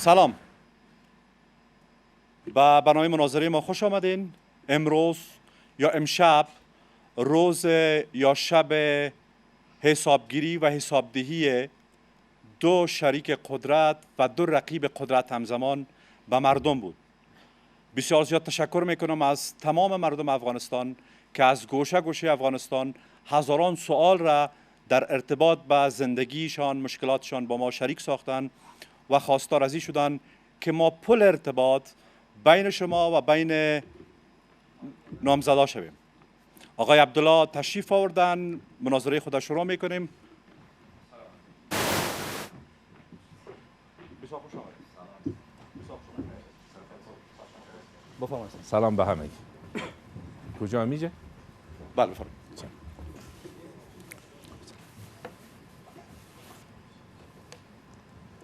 سلام، به برنامه مناظره ما خوش آمدین. امروز یا امشب روز یا شب حسابگیری و حسابدهی دو شریک قدرت و دو رقیب قدرت همزمان به مردم بود. بسیار زیاد تشکر میکنم از تمام مردم افغانستان که از گوشه گوشه افغانستان هزاران سوال را در ارتباط به زندگیشان، مشکلاتشان با ما شریک ساختن و خواستار از این شدن که ما پل ارتباط بین شما و بین نامزدا شویم. آقای عبدالله تشریف آوردن، مناظره خود شروع میکنیم. سلام به همه. کجا میجه؟ بله بفرمایید.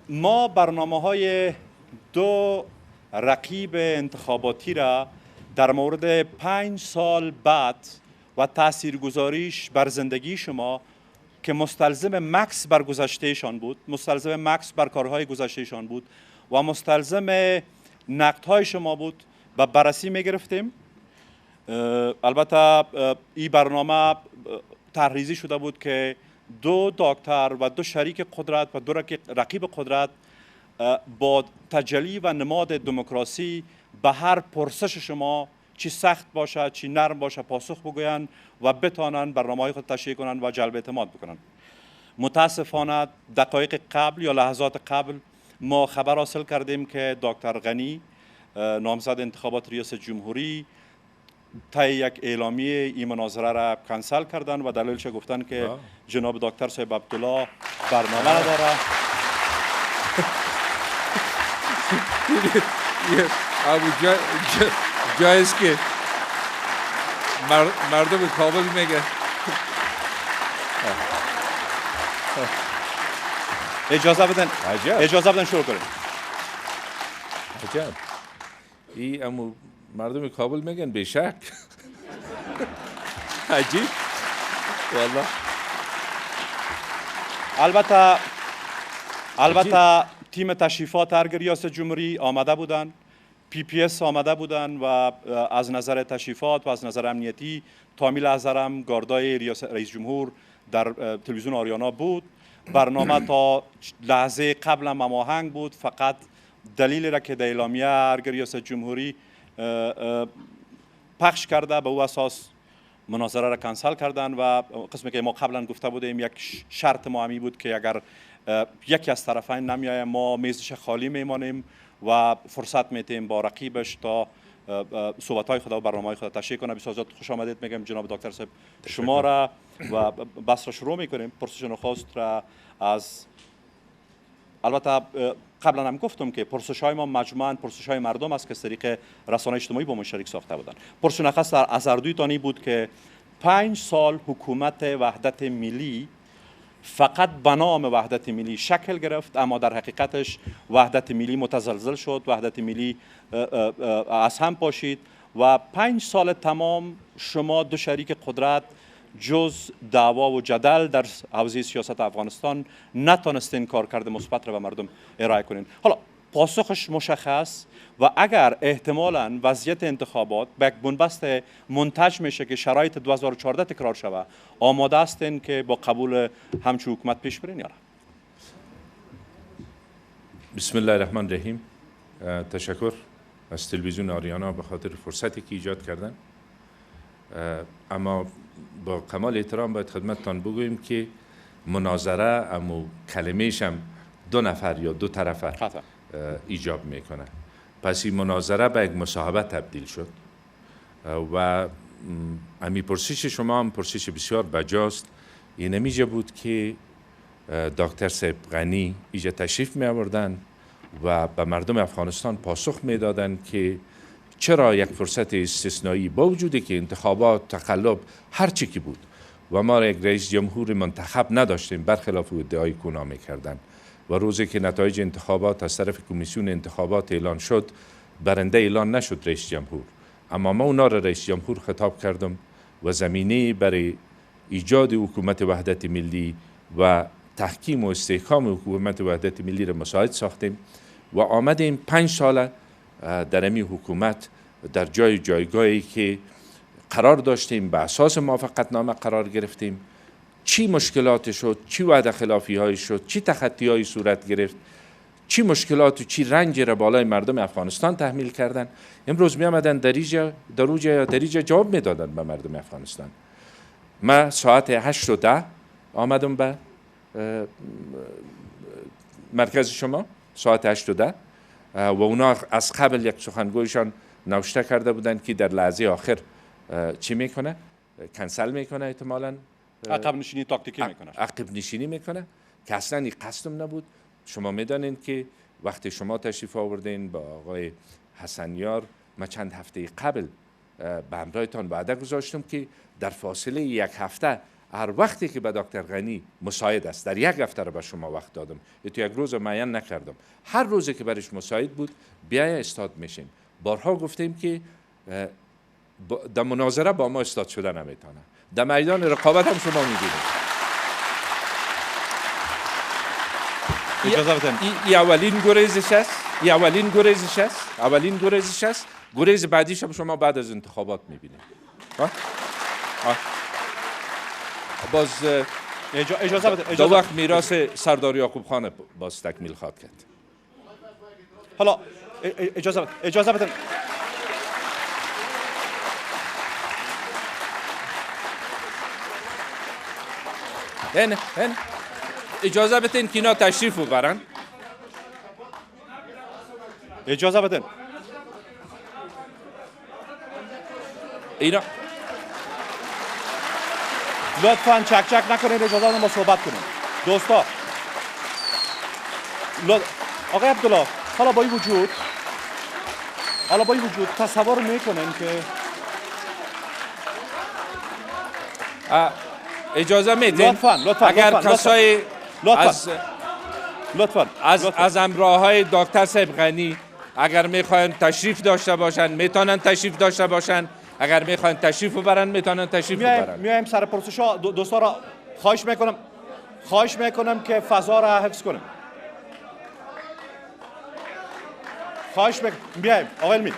ما برنامه‌های دو رقیب انتخاباتی را در مورد 5 سال بعد و تاثیرگذاریش بر زندگی شما که مستلزم مکس بر گذشتهشان بود، مستلزم مکس بر کارهای گذشتهشان بود و مستلزم نقدهای شما بود و بررسی می‌گرفتیم. البته این برنامه طرحریزی شده بود که دو دکتر و دو شریک قدرت و دو رقیب قدرت با تجلی و نماد دموکراسی به هر پرسش شما چی سخت باشه چی نرم باشه پاسخ بگویند و بتانند برنامه‌های خود تشریح کنند و جلب اعتماد بکنند. متاسفانه دقایق قبل یا لحظات قبل ما خبر حاصل کردیم که دکتر غنی نامزد انتخابات ریاست جمهوری طی یک اعلامیه این مناظره را کنسل کردن و دلیلش گفتن که جناب دکتر صاحب عبدالله برنامه نداره. جایست که مردم کابل میگه. اجازه بدن شروع کنیم. عجب. ای امو مردم کابل میگن بیشک. عجیب والله. البته تیم تشریفات ارگ ریاست جمهوری آمده بودن، PPS آمده بودن و از نظر تشریفات و از نظر امنیتی تامیل ازرم گاردای رئیس جمهور در تلویزیون آریانا بود. برنامه تا لحظه قبل هم هماهنگ بود، فقط دلیل را که در اعلامیه ارگ ریاست جمهوری پخش کرده به او اساس مناظره را کنسل کردن و قسمی که ما قبلا گفته بودیم یک شرط ما همی بود که اگر یکی از طرفین نمیایه ما میزش خالی میمانیم و فرصت میتیم با رقیبش تا صحبت‌های خود و برنامه‌های خود تشریح کنه. بسیار زیاد خوش آمدید میگم جناب دکتر صاحب شما را و بحث را شروع میکنیم. پرسش نخست را از البته قبلا هم گفتم که پرسش‌های ما مجموعاً پرسش‌های مردم است که از طریق رسانه‌های اجتماعی با ما شریک ساخته بودند. پرسش نخست از هر دوی تانی بود که 5 سال حکومت وحدت ملی فقط به نام وحدت ملی شکل گرفت، اما در حقیقتش وحدت ملی متزلزل شد، وحدت ملی از هم پاشید و 5 سال تمام شما دو شریک قدرت جز دعوا و جدل در حوزه سیاست افغانستان نتانستین کارکرد مثبت را به مردم ارائه کنین. حالا پاسخش مشخص و اگر احتمالاً وضعیت انتخابات به یک بنبست منتج میشه که شرایط 2014 تکرار شود، آماده هستین که با قبول همچون حکومت پیش برین یا نه؟ بسم الله الرحمن الرحیم. تشکر از تلویزیون آریانا به خاطر فرصتی که ایجاد کردن. اما با کمال احترام باید خدمتتان بگوییم که مناظره امو کلمه‌ش هم دو نفر یا دو طرفه ایجاب میکنه. پس این مناظره به یک مصاحبه تبدیل شد و امی پرسش شما هم پرسش بسیار بجاست. این نمیجه بود که دکتر صاحب غنی ایجا تشریف می آوردن و به مردم افغانستان پاسخ می دادن که چرا یک فرصت استثنایی با وجودی که انتخابات تقلب هر چی که بود و ما یک رئیس جمهور منتخب نداشتیم برخلاف ادعای کونا میکردن و روزی که نتایج انتخابات از طرف کمیسیون انتخابات اعلان شد برنده اعلان نشد رئیس جمهور، اما ما اونا را رئیس جمهور خطاب کردم و زمینه برای ایجاد حکومت وحدت ملی و تحکیم و استحکام حکومت وحدت ملی را مساعد ساختیم و آمدیم 5 سال در این حکومت در جایگاهی که قرار داشتیم، به اساس موافقتنامه قرار گرفتیم. چی مشکلات شد، چی وعده خلافی های شد، چی تخطی های صورت گرفت، چی مشکلات و چی رنج را بالای مردم افغانستان تحمیل کردن. امروز می آمدن در اینجا جواب می دادن به مردم افغانستان. من ساعت 8:10 آمدم به مرکز شما، ساعت 8:10 و اونا از قبل یک سخنگویشان نوشته کرده بودن که در لحظه آخر چی میکنه؟ کنسل میکنه، احتمالاً عقب نشینی تاکتیکی میکنه. عقب نشینی میکنه که اصلا این قصدم نبود. شما میدانین که وقتی شما تشریف آوردین با آقای حسنیار، من چند هفته قبل به همراهتان وعده گذاشتم که در فاصله 1 هفته هر وقتی که به دکتر غنی مساعد است، در 1 هفته رو به شما وقت دادم، تو 1 روز معین نکردم، هر روزی که برش مساعد بود بیای استاد میشین. بارها گفتیم که در مناظره با ما استاد شده نمیتونه، در میدان رقابت هم شما میبینید. این اولین گریزش است. گریز بعدیش هم شما بعد از انتخابات میبینید. باز اجازه بده. دو وقت میراث سردار یعقوب خان باز تکمیل خواهد کرد. حالا اجازه بده. نه اجازه بدین که اینا تشریف ببرن. اجازه بدین. اینا لطفاً چک نکنید، اجازه بدین ما صحبت کنیم. دوستا آقای عبدالله، حالا با این وجود تصور میکنین که اجازه میدین لطفاً اگر کسای لطفاً از همراهای دکتر صاحب غنی اگر میخواین تشریف داشته باشن میتونن تشریف داشته باشن، اگر میخواین تشریف ببرن میتونن تشریف ببرن. میایم سر پرسش‌ها. دوستا را خواهش میکنم که فضا را حفظ کنیم. میایم آقای علمی،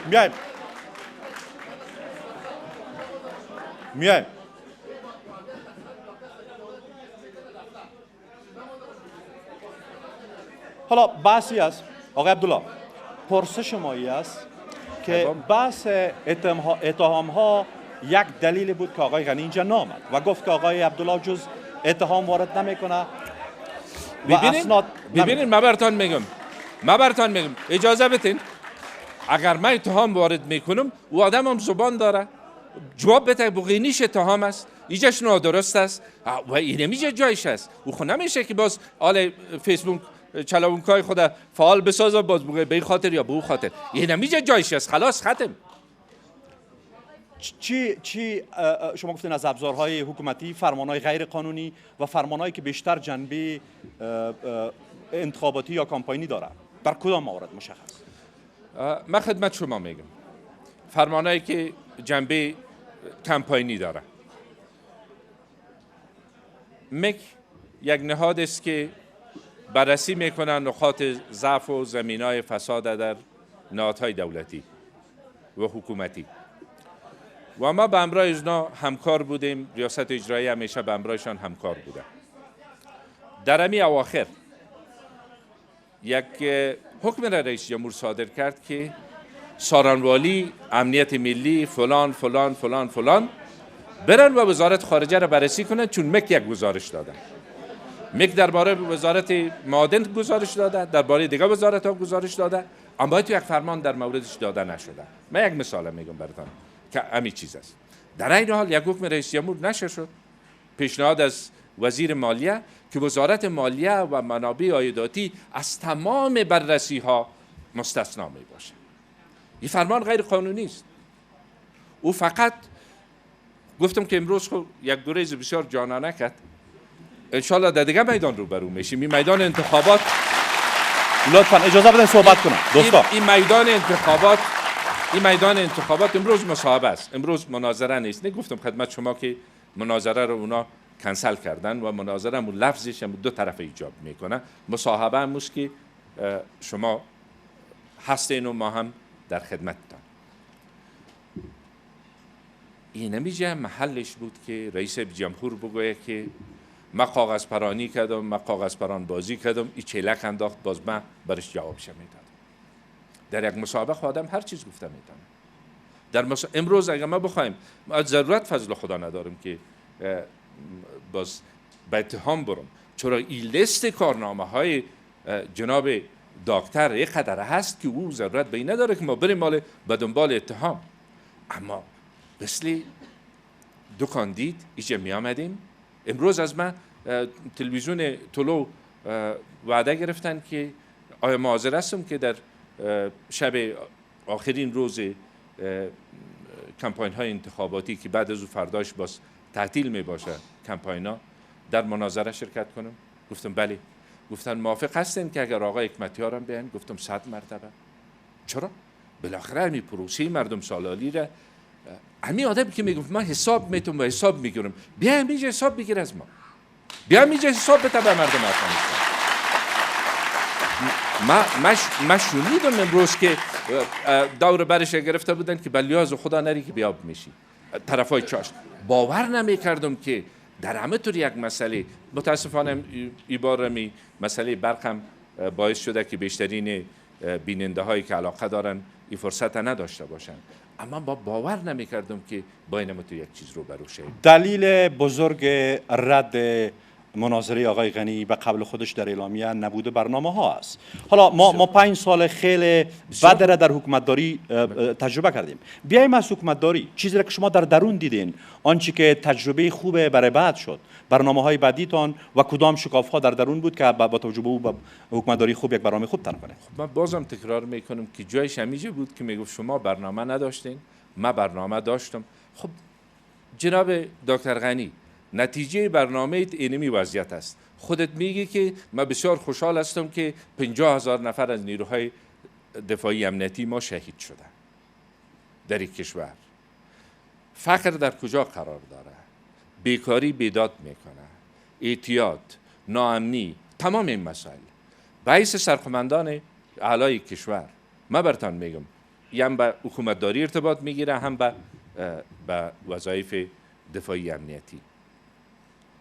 میایم. حالا بحثی است آقای عبدالله، پرسش مایی است که بحث اتهام ها یک دلیل بود که آقای غنی اینجا نامد و گفت که آقای عبدالله جز اتهام وارد نمیکنه. ببینید من براتون میگم اجازه بدین. اگر من اتهام وارد میکنم و آدم هم زبان داره جواب بده، بغینیش اتهام است، ایجاش نادرست است و این نمیشه جایش است. او خود نمیشه که باز آل فیسبوک چلاونکای خود فعال بسازه باز بگه به این خاطر یا به اون خاطر. این نمیشه جایش است. خلاص ختم. چی شما گفتین از ابزارهای حکومتی، فرمانهای غیر قانونی و فرمانهایی که بیشتر جنبه انتخاباتی یا کامپاینی داره، در کدام موارد مشخص؟ من خدمت شما میگم فرمانهایی که جنبه کمپاینی داره. یک نهاد است که بررسی میکنن نقاط ضعف و زمینای فساد در نهادهای دولتی و حکومتی و ما به همراه اینا همکار بودیم. ریاست اجرایی همیشه به همراهشان همکار بوده. در همین اواخر یک حکم را رئیس جمهور صادر کرد که سارنوالی، امنیت ملی، فلان برن و وزارت خارجه را بررسی کنند، چون مک یک گزارش دادن. مک درباره وزارت معادن گزارش داده، درباره دیگه وزارت ها گزارش داده، اما تو یک فرمان در موردش داده نشده. من یک مثال میگم براتون که همین چیز است. در این حال یک حکم رئیس جمهور نشر شد، پیشنهاد از وزیر مالیه که وزارت مالیه و منابع عایداتی از تمام بررسی ها مستثنا می باشه. این فرمان غیر قانونی است. او فقط گفتم که امروز یک گریز بسیار جانانه کرد. انشالله در دیگه میدان روبرو میشیم. این میدان انتخابات، لطفا اجازه بدین صحبت کنم دوستا. این میدان انتخابات امروز مصاحبه است، امروز مناظره نیست. گفتم خدمت شما که مناظره رو اونا کنسل کردن و مناظره هم لفظش هم 2 طرف ایجاب میکنه. مصاحبه هم است که شما هستین و ما هم در خدمتتان. این نمیجه محلش بود که رئیس جمهور بگوید که ما کاغذ پرانی کردم، ما کاغذ پران بازی کردم، این چیلک انداخت، باز من برش جوابش میدادم. در یک مسابقه آدم هر چیز گفته میتونه. امروز اگر ما بخوایم، ما ضرورت فضل خدا ندارم که باز به اتهام برم، چرا این لیست کارنامه های جناب دکتر یک قدر هست که او ضرورت به این نداره که ما بریم مال به دنبال اتهام. اما مثل دو کاندید اینجا می آمدیم. امروز از من تلویزیون طلوع وعده گرفتن که آیا ما حاضر هستم که در شب آخرین روز کمپاین های انتخاباتی که بعد از او فرداش باز تعطیل می باشه کمپاین ها، در مناظره شرکت کنم؟ گفتم بله. گفتن موافق هستین که اگر آقای حکمتیار هم بیان؟ گفتم 100 مرتبه. چرا؟ بالاخره همین پروسه مردم سالالی را همین آدمی که میگفت من حساب میتونم و حساب میگیرم، بیا همینجا حساب بگیر از ما، بیا همینجا حساب بده به مردم افغانستان. ما شنیدم امروز که دور برش گرفته بودن که بلیاز خدا نری که بیاب میشی طرفای چاشت. باور نمیکردم که در همه طور یک مسئله، متاسفانه این بار می مسئله برق هم باعث شده که بیشترین بیننده هایی که علاقه دارن این فرصت نداشته باشن، اما با باور نمیکردم که با این تو یک چیز رو بروشه. دلیل بزرگ رد مناظره آقای غنی به قبل خودش در اعلامیه نبوده برنامه ها است. حالا ما 5 سال خیلی بد را در حکومتداری تجربه کردیم. بیایم از حکومتداری، چیزی را که شما در درون دیدین، آنچه که تجربه خوبه برای بعد شد، برنامه های بعدیتان و کدام شکاف ها در درون بود که با توجه به او حکومتداری خوب یک برنامه خوب تن کنه. من بازم تکرار میکنم که جایش همیشه بود که میگفت شما برنامه نداشتین، من برنامه داشتم. خب جناب دکتر غنی، نتیجه برنامه اینمی وضعیت است. خودت میگی که من بسیار خوشحال هستم که 50,000 نفر از نیروهای دفاعی امنیتی ما شهید شده در این کشور. فقر در کجا قرار داره؟ بیکاری بیداد میکنه، اعتیاد، ناامنی، تمام این مسائل باعث سرخومندان اعلای کشور. من برتان میگم هم به حکومتداری ارتباط میگیره، هم به وظایف دفاعی امنیتی.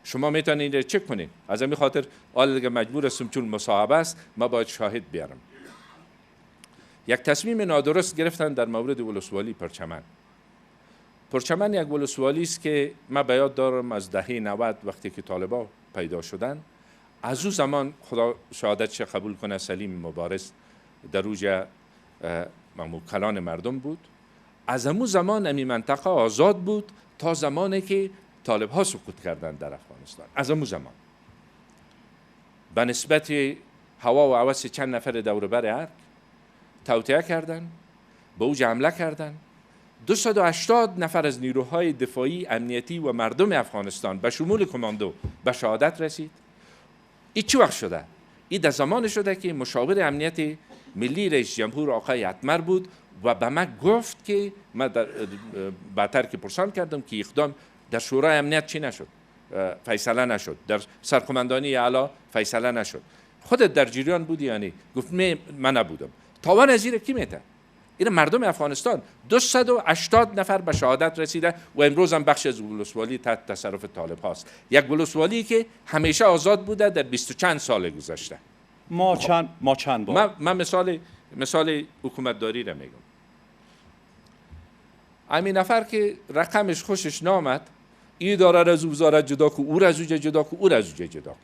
شما میتونید اینو چک کنید. از همین خاطر حالا دیگه مجبور هستم چون مصاحبه است ما باید شاهد بیارم. یک تصمیم نادرست گرفتن در مورد ولسوالی پرچمن. پرچمن یک ولسوالی است که من به یاد دارم از دهه 90 وقتی که طالبان پیدا شدن، از او زمان خدا شهادتش قبول کنه سلیم مبارز در اوج کلان مردم بود. از همون زمان این منطقه آزاد بود تا زمانی که طالب ها سقوط کردند در افغانستان. از همون زمان به نسبت هوا و هوس چند نفر دور بر ارگ توطئه کردند، به اوج حمله کردند. 280 نفر از نیروهای دفاعی امنیتی و مردم افغانستان به شمول کماندو به شهادت رسید. این چی وقت شده؟ این در زمان شده که مشاور امنیت ملی رئیس جمهور آقای اتمر بود و به من گفت که من بعدتر که پرسان کردم که اقدام در شورای امنیت چی نشد، فیصله نشد، در سرقماندانی اعلی فیصله نشد. خودت در جریان بودی یعنی؟ گفت من نبودم. تاوان از این کی میته؟ این مردم افغانستان 280 نفر به شهادت رسیده و امروز هم بخش از ولسوالی تحت تصرف طالب هاست. یک ولسوالی که همیشه آزاد بوده در 20 و چند سال گذشته. ما چند بار من مثال حکومتداری را میگم. همین نفر که رقمش خوشش نامد، این داره از وزارت جدا کو، او از اوجه جدا کو، او از اوجه جدا کو.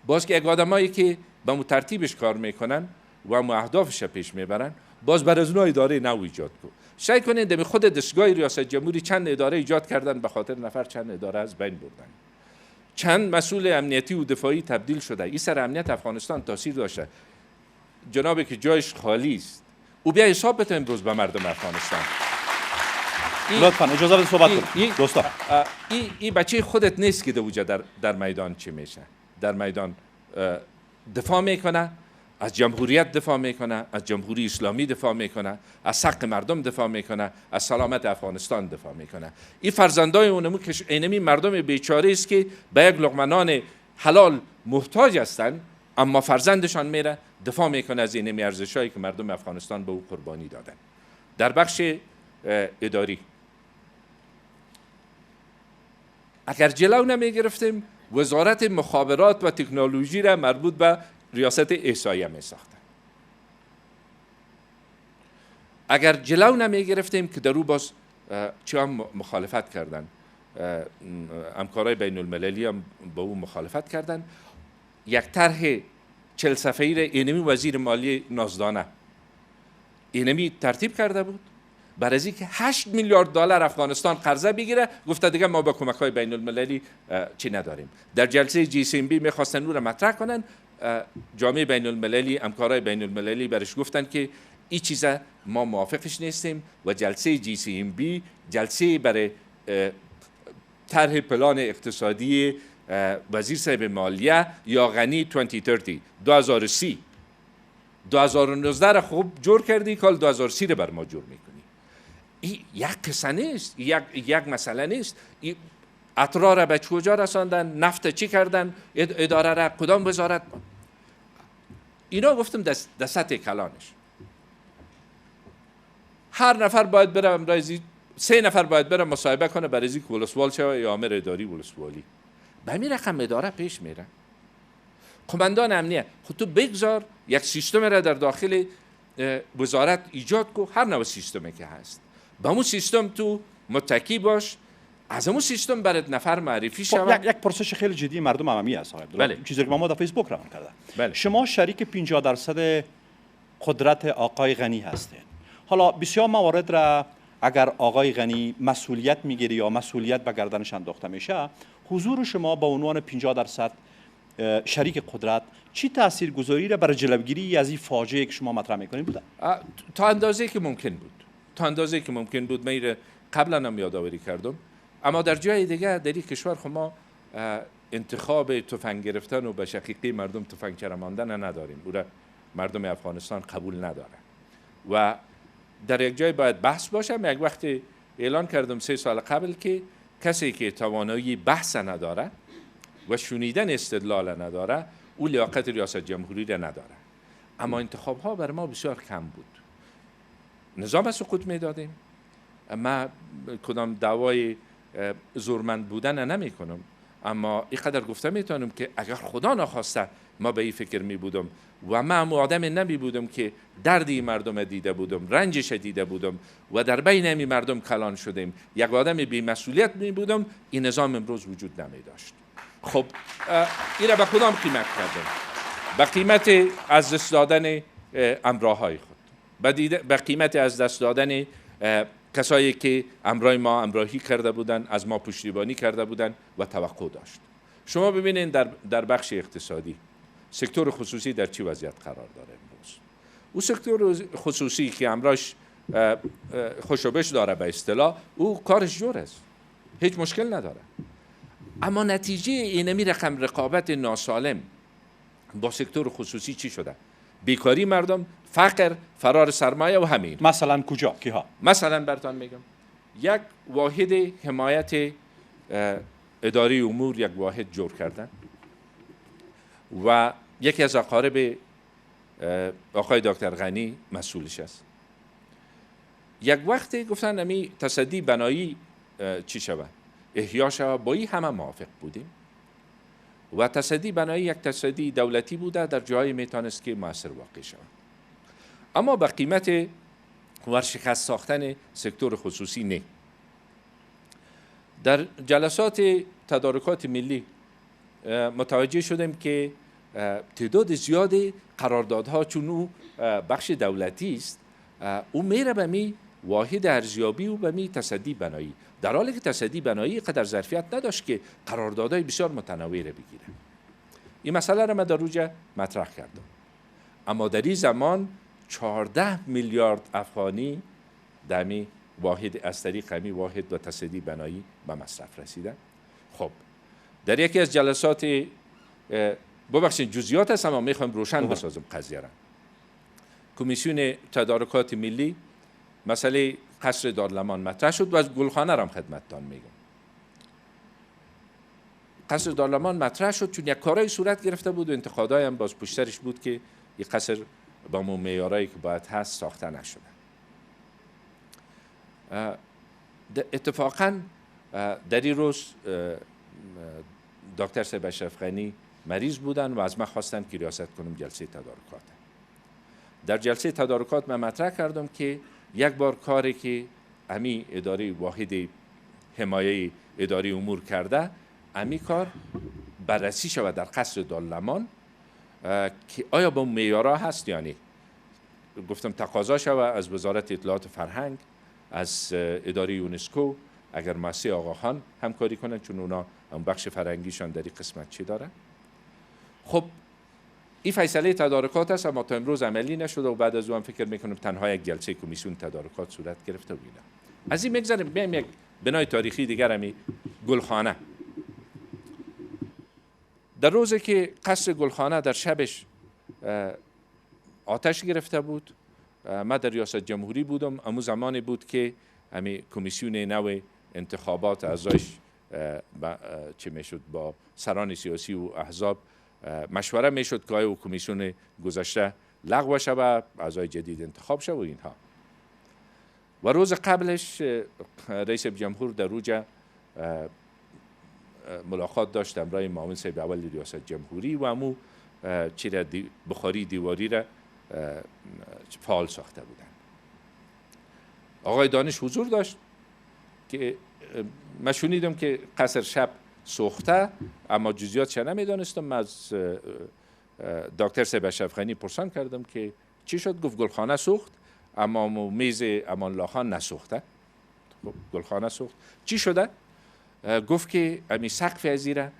باز که یک آدمایی که با مو ترتیبش کار میکنن و مو اهدافش پیش میبرن، باز بر از اونها اداره نو ایجاد کو. سعی کنین دم خود دستگاه ریاست جمهوری چند اداره ایجاد کردن، به خاطر نفر چند اداره از بین بردن. چند مسئول امنیتی و دفاعی تبدیل شده. این سر امنیت افغانستان تاثیر داشته. جنابی که جایش خالی است، او بیا حساب بده امروز به مردم افغانستان. لطفاً اجازه بده صحبت کنم دوستان. این بچه خودت نیست که در میدان چی میشه. در میدان دفاع میکنه، از جمهوریت دفاع میکنه، از جمهوری اسلامی دفاع میکنه، از حق مردم دفاع میکنه، از سلامت افغانستان دفاع میکنه. این فرزندای اونمو که اینمی مردم بیچاره است که به یک لقمه نان حلال محتاج هستند، اما فرزندشان میره دفاع میکنه از این ارزش‌هایی که مردم افغانستان به او قربانی دادن. در بخش اداری اگر جلو نمی گرفتیم وزارت مخابرات و تکنولوژی را مربوط به ریاست احصایه می ساختن. اگر جلو نمی گرفتیم که در او باز چه هم مخالفت کردن، همکارای بین المللی هم با او مخالفت کردن. یک طرح 40 صفحه‌ای را اینمی وزیر مالی نازدانه اینمی ترتیب کرده بود برای از اینکه 8 میلیارد دلار افغانستان قرضه بگیره، گفته دیگه ما با کمک‌های بین المللی چی نداریم. در جلسه GCMB میخواستن او را مطرح کنن، جامعه بین المللی، همکارای بین المللی برش گفتن که این چیزا ما موافقش نیستیم و جلسه GCMB جلسه برای طرح پلان اقتصادی وزیر صاحب مالیه یا غنی 2030 2030 2019 را خوب جور کردی، کال 2030 را بر ما جور میکنی. این یک قصه نیست، یک مسئله نیست. اطرا را به کجا رساندن، نفت چی کردن، اداره را کدام وزارت، اینا گفتم در سطح کلانش. هر نفر باید بره امروزی 3 نفر باید بره مصاحبه کنه برای اینکه ولسوال شوه یا امر اداری ولسوالی. به همین رقم اداره پیش میره. قماندان امنیه خود تو بگذار یک سیستم را در داخل وزارت ایجاد کو، هر نوع سیستمی که هست با اون سیستم تو متکی باش، از اون سیستم برات نفر معرفی شود. یک پرسش خیلی جدی مردم عمومی است آقای عبدالله. بله. چیزی که ما در فیسبوک روان کردن. بله. شما شریک 50% قدرت آقای غنی هستین. حالا بسیار موارد را اگر آقای غنی مسئولیت میگیری یا مسئولیت به گردنش انداخته میشه، حضور شما به عنوان 50% شریک قدرت چی تاثیرگذاری را برای جلوگیری از این فاجعه که شما مطرح میکنید بوده؟ تا اندازه‌ای که ممکن بود. من قبلا هم یادآوری کردم. اما در جای دیگه در این کشور ما انتخاب تفنگ گرفتن و به شقیقه مردم تفنگ چرماندن نداریم. او را مردم افغانستان قبول نداره و در یک جای باید بحث باشه. من یک وقت اعلان کردم 3 سال قبل که کسی که توانایی بحث نداره و شنیدن استدلال نداره او لیاقت ریاست جمهوری را نداره. اما انتخاب ها بر ما بسیار کم بود. نظام سقوط میدادیم. ما کدام دعوای زورمند بودن نمی کنم، اما اینقدر گفته میتونم که اگر خدا نخواسته ما به این فکر می بودم و من آدم نمی بودم که دردی مردم دیده بودم، رنجش دیده بودم و در بین همی مردم کلان شدیم، یک آدم بی مسئولیت می بودم، این نظام امروز وجود نمی داشت. خب این را به کدام قیمت کردم؟ به قیمت از دست دادن امراهای خود، به قیمت از دست دادن کسایی که امرای ما امراهی کرده بودند، از ما پشتیبانی کرده بودند و توقع داشت. شما ببینید در بخش اقتصادی سکتور خصوصی در چی وضعیت قرار داره امروز. او سکتور خصوصی که امراش خوشوبش داره به اصطلاح، او کارش جور است، هیچ مشکل نداره. اما نتیجه اینمی رقابت ناسالم با سکتور خصوصی چی شده؟ بیکاری مردم، فقر، فرار سرمایه و همین. مثلا کجا؟ کیها؟ مثلا براتون میگم یک واحد حمایت اداری امور، یک واحد جور کردن و یکی از اقارب آقای دکتر غنی مسئولش است. یک وقتی گفتن امی تصدی بنایی چی شود؟ احیا شود. با این همه موافق بودیم و تصدی بنایی یک تصدی دولتی بوده، در جایی میتونست که موثر واقع شود، اما به قیمت ورشکست ساختن سکتور خصوصی نه. در جلسات تدارکات ملی متوجه شدیم که تعداد زیاد قراردادها چون او بخش دولتی است، او میره به می واحد ارزیابی و به می تصدی بنایی، در حالی که تصدی بنایی قدر ظرفیت نداشت که قراردادهای بسیار متنوع را بگیره. این مسئله را من در روجه مطرح کردم. اما در این زمان 14 میلیارد افغانی دمی واحد از طریق همی واحد و تصدی بنایی به مصرف رسیدن. خب در یکی از جلسات ببخشید جزئیات هست اما میخوایم روشن بسازم قضیه را. کمیسیون تدارکات ملی مسئله قصر دارالمان مطرح شد و از گلخانه را هم خدمتتان میگم. قصر دارالمان مطرح شد چون یک کارهای صورت گرفته بود و انتقادهای هم باز پشترش بود که این قصر با اون معیارایی که باید هست ساخته نشده. اتفاقا در این روز دکتر صاحب اشرف غنی مریض بودن و از من خواستن که ریاست کنم جلسه تدارکات. در جلسه تدارکات من مطرح کردم که یک بار کاری که امی اداره واحد حمایه اداری امور کرده امی کار بررسی شود در قصر دارالمان که آیا با معیارها هست یا نه. گفتم تقاضا شود از وزارت اطلاعات و فرهنگ، از اداره یونسکو، اگر مؤسسه آقاخان همکاری کنن چون اونا اون بخش فرهنگیشان در این قسمت چی داره. خب این فیصله تدارکات است اما تا امروز عملی نشده و بعد از اون فکر میکنم تنها یک جلسه کمیسیون تدارکات صورت گرفته و اینا. از این میگذریم بیایم یک بنای تاریخی دیگر همی گلخانه. در روزی که قصر گلخانه در شبش آتش گرفته بود، من در ریاست جمهوری بودم. امو زمانی بود که همی کمیسیون نو انتخابات اعضایش چه میشد با سران سیاسی و احزاب مشوره میشد که آیا کمیسیون گذشته لغو شود، اعضای جدید انتخاب شود و اینها. و روز قبلش رئیس جمهور در روجه ملاقات داشت امرای معاون صاحب اول ریاست جمهوری و امو چیره بخاری دیواری را فعال ساخته بودن. آقای دانش حضور داشت که من شنیدم که قصر شب سوخته اما جزئیاتش نمیدانستم. از دکتر صاحب اشرف غنی پرسان کردم که چی شد؟ گفت گلخانه سوخت اما میز امان الله خان نسوخته. گلخانه سوخت. چی شده؟ گفت که امی سقف ازیره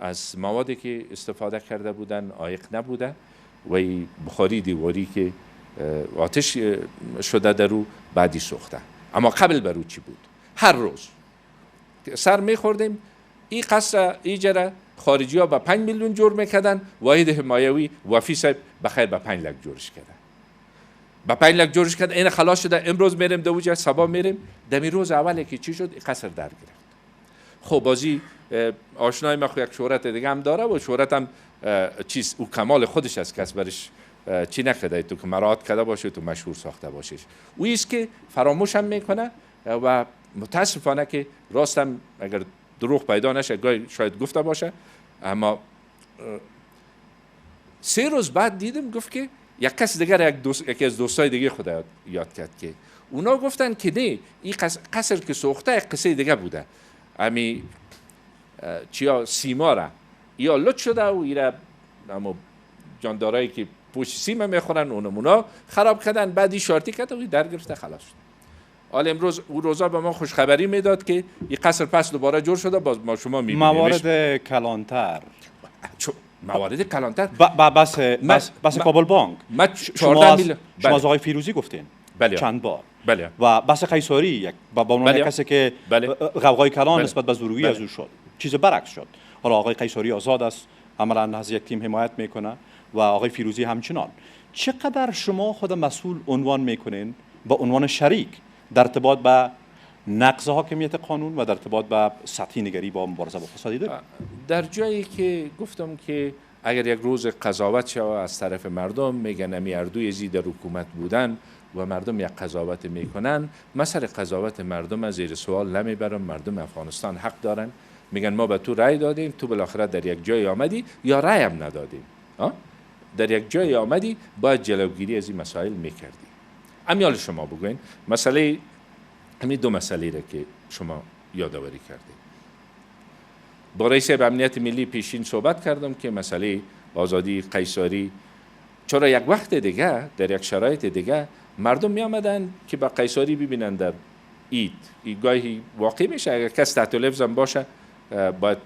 از موادی که استفاده کرده بودن عایق نبوده و بخاری دیواری که آتش شده در او بعدی سوخته. اما قبل بر او چی بود؟ هر روز سر میخوردیم این قصر ایجاره خارجی ها با 5 میلیون جور میکردن، واحد حمایوی وفی صاحب بخیر با 5 لک جورش کرده. با 5 لک جورش کرده. این خلاص شده. امروز میریم دوجه صبح میریم. دمی روز اولی که چی شد؟ قصر در گرفت. خب بازی آشنای ما خو یک شهرت دیگه هم داره و شهرت هم چیز او کمال خودش است که برش چی نکرده تو که مراد کرده باشه تو مشهور ساخته باشش. او است که فراموش هم میکنه و متاسفانه که راستم اگر دروغ پیدا نشه گاهی شاید گفته باشه. اما 3 روز بعد دیدم گفت که یک کس دیگر یکی از دوستای دیگه خدا یاد کرد که اونا گفتن که نه این قصر که سوخته یک قصه دیگه بوده. امی چیا سیما را یا لط شده و ایره اما جاندارایی که پوش سیما میخورن اونمونا خراب کردن. بعدی شارتی کرد و در گرفته خلاص شد. حال امروز او روزا به ما خوشخبری میداد که این قصر پس دوباره جور شده. باز ما شما میبینیمش موارد کلانتر موارد کلانتر بس کابل بانک شما از آقای فیروزی گفتین بله. چند بار بله. و بس قیصری با عنوان بله. کسی که بله. غوغای کلان بله. نسبت به زورگویی بله. از او شد. چیز برعکس شد. حالا آقای قیصری آزاد است، عملاً از یک تیم حمایت میکنه و آقای فیروزی همچنان. چقدر شما خود مسئول عنوان میکنین با عنوان شریک در ارتباط به نقض حاکمیت قانون و در ارتباط به سطحی نگری با مبارزه با فساد اداری؟ در جایی که گفتم که اگر یک روز قضاوت شود از طرف مردم میگن امی اردوی زی در حکومت بودن و مردم یک قضاوت میکنن، مثل قضاوت مردم از زیر سوال نمیبرم. مردم افغانستان حق دارن. میگن ما به تو رأی دادیم، تو بالاخره در یک جای آمدی یا رأی هم ندادیم. در یک جای آمدی باید جلوگیری از این مسائل میکردی. امیال شما بگوین مسئله همین 2 مسئله را که شما یادآوری کردید. با رئیس امنیت ملی پیشین صحبت کردم که مسئله آزادی قیصری، چرا یک وقت دیگه در یک شرایط دیگه مردم می آمدن که با قیصری ببینن در اید گاهی واقع میشه. اگر کس تحت لفظ باشه باید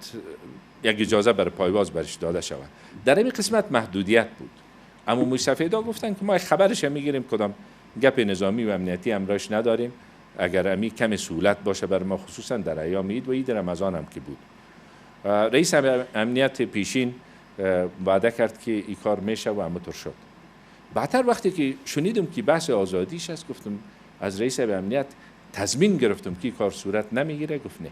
یک اجازه برای پایواز برش داده شود. در این قسمت محدودیت بود. اما موسفیدا گفتن که ما خبرش میگیریم کدام گپ نظامی و امنیتی امراش نداریم. اگر امی کم سهولت باشه بر ما خصوصا در ایام عید و عید رمضان هم که بود. رئیس امنیت پیشین وعده کرد که این کار میشه و همونطور شد. بعدتر وقتی که شنیدم که بحث آزادیش است گفتم از رئیس امنیت تضمین گرفتم که این کار صورت نمیگیره. گفت نه.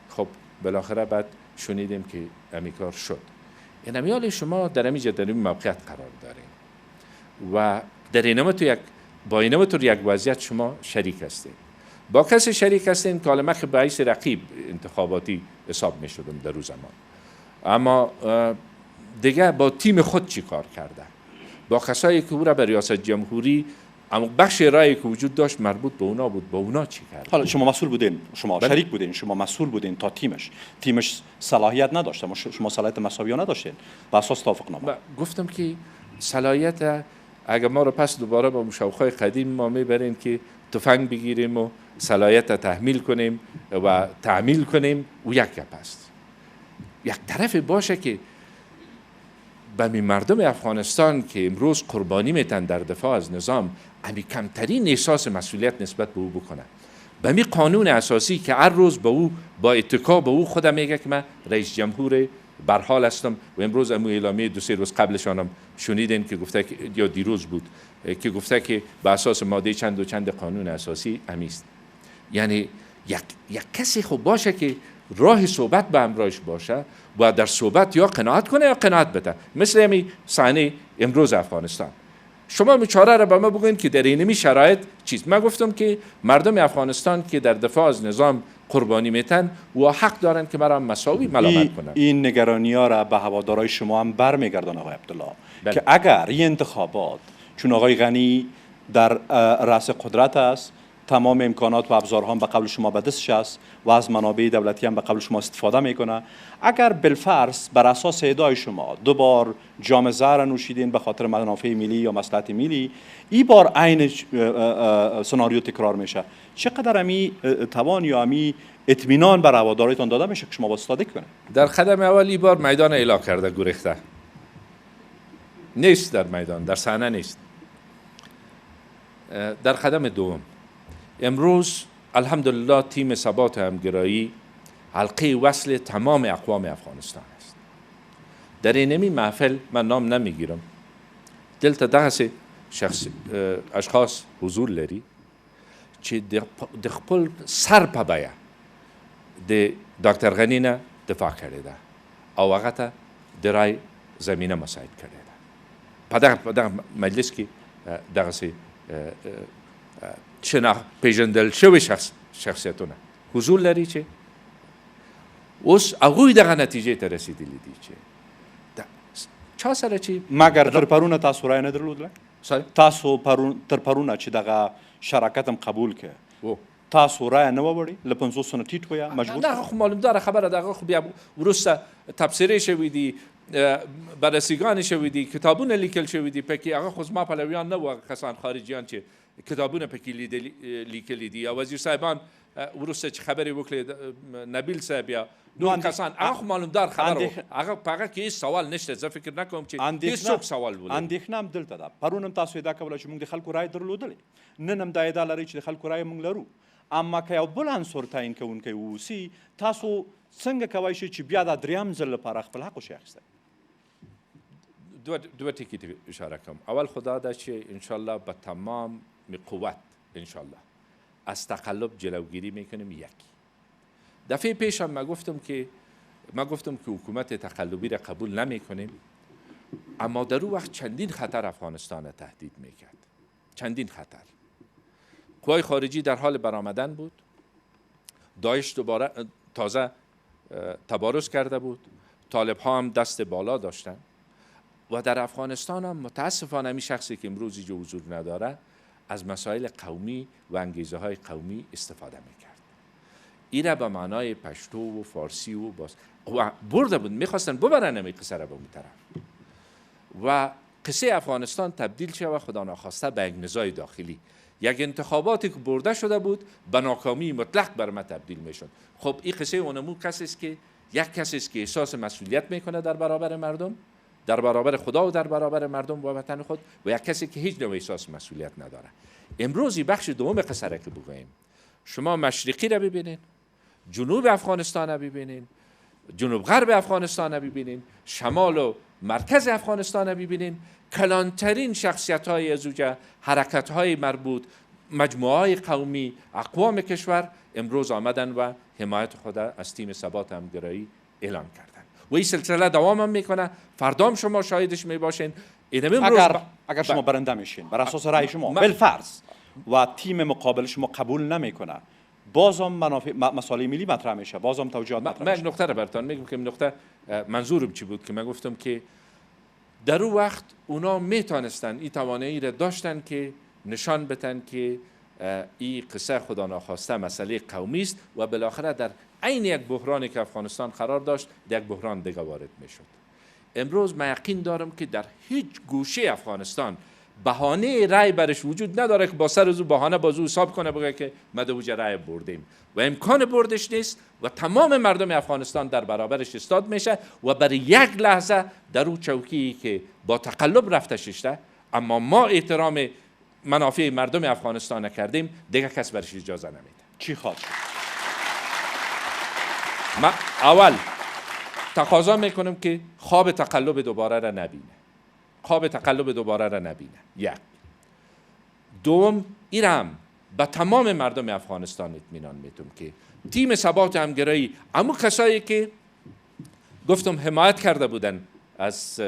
خب بالاخره بعد شنیدیم که همین کار شد. این امیال شما در همینجا در این موقعیت قرار داریم و در اینم تو با اینم تو یک وضعیت شما شریک هستید. با کسی شریک هستین که حالا که باعث رقیب انتخاباتی حساب می شدم در روز زمان، اما دیگه با تیم خود چی کار کرده، با کسایی که او را به ریاست جمهوری اما بخش رأی که وجود داشت مربوط به اونا بود، با اونا چی کرد؟ حالا شما مسئول بودین، شما شریک بودین، شما مسئول بودین تا تیمش صلاحیت نداشته، شما صلاحیت مساوی نداشتین با اساس توافقنامه. گفتم که صلاحیت اگر ما رو پس دوباره با مشوقهای قدیم ما میبرین که تفنگ بگیریم و صلاحیت تحمیل کنیم و تعمیل کنیم و یک گپ است. یک طرف باشه که به مردم افغانستان که امروز قربانی میتن در دفاع از نظام امی کمترین احساس مسئولیت نسبت به او بکنه، به می قانون اساسی که هر روز به او با اتکا به او خودم میگه که من رئیس جمهور برحال هستم و امروز امو اعلامیه 2-3 روز قبلشانم شنیدین که گفته که یا دیروز بود که گفته که به اساس ماده چند و چند قانون اساسی امیست. یعنی یک کسی خوب باشه که راه صحبت به همراهش باشه و در صحبت یا قناعت کنه یا قناعت بده. مثل همین صحنه امروز افغانستان، شما میچاره را به ما بگوین که در اینمی شرایط چیز. من گفتم که مردم افغانستان که در دفاع از نظام قربانی میتن و حق دارن که مرا مساوی ملامت کنن. این نگرانی ها را به هوادارای شما هم برمیگردن آقای عبدالله که اگر این انتخابات، چون آقای غنی در رأس قدرت است، تمام امکانات و ابزارها هم به قبل شما به دستش است و از منابع دولتی هم به قبل شما استفاده میکنه، اگر بالفرض بر اساس ادعای شما 2 بار جام زهر نوشیدین به خاطر منافع ملی یا مصلحت ملی، این بار عین سناریو تکرار میشه، چقدر امی توان یا امی اطمینان بر هوادارتان داده میشه که شما واسطه کنه؟ در قدم اول این بار میدان اعلام کرده گریخته نیست، در میدان در صحنه نیست. در قدم دوم امروز الحمدلله تیم ثبات همگرایی حلقه وصل تمام اقوام افغانستان است. در اینمی محفل من نام نمیگیرم، دلته دغه اشخاص حضور لري چې د خپل سر په بیه د ډاکټر غنی نه دفاع کړې ده او هغه ته د رای زمینه مساعد کړې ده. په دغه مجلس کې دغسې پیژندل شوي شخصیتونه حضور لري چې اوس هغوی دغه نتیجې ته رسیدلی دي چې چا سره چې مګر تر پرونه تاسو رای نه درلودله؟ تاسو تر پرونه چې دغه شراکت هم قبول که تاسو رای نه ووړی له 50 سنه ټیټ ویا مجبور؟ نه خو معلومداره خبره دغه خو بیا وروسته تبصرې شوي دي، بررسیګانې شوي دي، کتابونه لیکل شوي دي پکې. هغه خو زما پلویان نه وو، کسان خارجیان چې کتابونه پکې لیکلي دي، او وزیر صاحبان وروسته چې خبرې وکړې نبیل صاحب یا نور کسان، هغه خو معلومدار خبره وو. هغه په هغه کې هیڅ سوال نشته، زه فکر نه کوم چې هیڅوک سوال ولري. اندېښنه هم دلته ده. پرون هم تاسو ادعا کوله چې موږ د خلکو رای درلودلې، نن هم دا ادعا لرئ چې د خلکو رای موږ لرو، اما که یو بل عنصر تعیین کوونکی واوسي، تاسو څنګه کولی شئ چې بیا دا دریم ځل لپاره خپل حق وشئ اخیستی؟ دو ټکي ته اشاره کوم. اول خدا ده چې انشالله به تمام قوت انشالله از تقلب جلوگیری میکنیم. یکی دفعه پیش هم ما گفتم که حکومت تقلبی را قبول نمیکنیم، اما در اون وقت چندین خطر افغانستان را تهدید میکرد، چندین خطر. قوای خارجی در حال برآمدن بود، داعش دوباره تازه تبارز کرده بود، طالب ها هم دست بالا داشتن و در افغانستان هم متاسفانه می شخصی که امروز اینجا حضور نداره از مسائل قومی و انگیزه های قومی استفاده میکرد. این را به معنای پشتو و فارسی و برده بود، میخواستن ببرن امی قصه را به اون طرف و قصه افغانستان تبدیل شد و خدا ناخواسته به یک نزاع داخلی. یک انتخاباتی که برده شده بود به ناکامی مطلق بر ما تبدیل میشد. خب این قصه اونمو کسی است که یک کسی است که احساس مسئولیت میکنه در برابر مردم، در برابر خدا و در برابر مردم و وطن خود، و یک کسی که هیچ نوع احساس مسئولیت نداره. امروز بخش دوم قصه را که بگوییم، شما مشرقی را ببینین، جنوب افغانستان را ببینین، جنوب غرب افغانستان را ببینین، شمال و مرکز افغانستان را ببینین، کلانترین شخصیت های از اوجه، حرکت های مربوط، مجموعه قومی اقوام کشور امروز آمدن و حمایت خود از تیم ثبات همگرایی اعلان کردن و این سلسله دوام هم میکنه. فردا شما شاهدش میباشین. اگر شما برنده میشین بر اساس رأی شما بالفرض و تیم مقابل شما قبول نمیکنه، بازم مسائل ملی مطرح میشه، بازم توجیهات مطرح میشه. من نقطه رو براتون میگم که نقطه منظورم چی بود که من گفتم که در اون وقت اونا میتونستن این توانایی را داشتن که نشان بدن که این قصه خدا ناخواسته مسئله قومی است و بالاخره در عین یک بحرانی که افغانستان قرار داشت یک بحران دیگه وارد میشد. امروز من یقین دارم که در هیچ گوشه افغانستان بهانه رأی برش وجود نداره که با سر از بهانه بازو حساب کنه بگه که ما دوجه رأی بردیم و امکان بردش نیست و تمام مردم افغانستان در برابرش استاد میشه و برای یک لحظه در اون چوکی که با تقلب رفته شده اما ما احترام منافع مردم افغانستان نکردیم دیگه کس برش اجازه نمیده. چی خواهد شد؟ ما اول تقاضا میکنم که خواب تقلب دوباره را نبینه. خواب تقلب دوباره را نبینه. یک. دوم ایرم به تمام مردم افغانستان اطمینان میدم که تیم ثبات همگرایی اما کسایی که گفتم حمایت کرده بودن از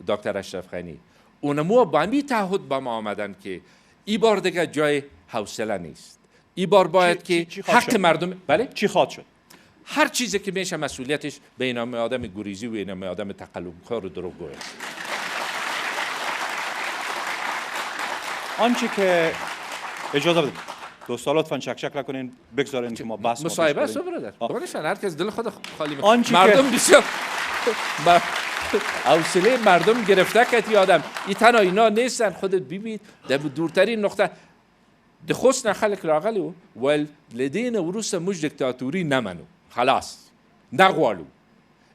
دکتر اشرف غنی اونمو با همین تعهد با ما آمدن که این بار دیگه جای حوصله نیست. این بار باید که حق مردم بله چی خواهد شد؟ هر چیزی که میشه مسئولیتش به این آدم گریزی و این آدم تقلب‌خوار و دروغگو. آنچه که اجازه بدید دوستان لطفاً چک نکنین، بگذارین که ما بحث مصاحبه است برادر. بگوش هر کس دل خود خالی مردم بسیار حوصله مردم گرفته کتی آدم ای تنها اینا نیستن. خودت ببین در دورترین نقطه دخوستن خلق راغلو ول لدین وروس مش دیکتاتوری نمنو خلاص نغوالو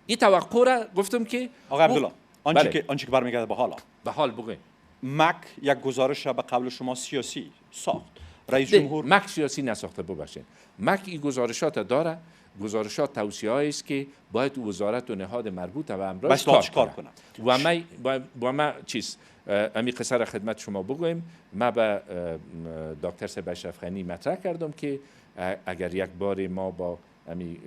این توقع را گفتم که آقا عبدالله آنچه که برمیگرده به حال بگوین مک یک گزارش به قبل شما سیاسی ساخت. رئیس جمهور مک سیاسی نساخته ببخشید. مک این گزارشات داره. گزارشات توصیه‌ای است که باید وزارت و نهاد مربوطه و امراض کار کنه. و ما چیز امی قصه را خدمت شما بگویم. ما به دکتر اشرف غنی مطرح کردم که اگر یک بار ما با امی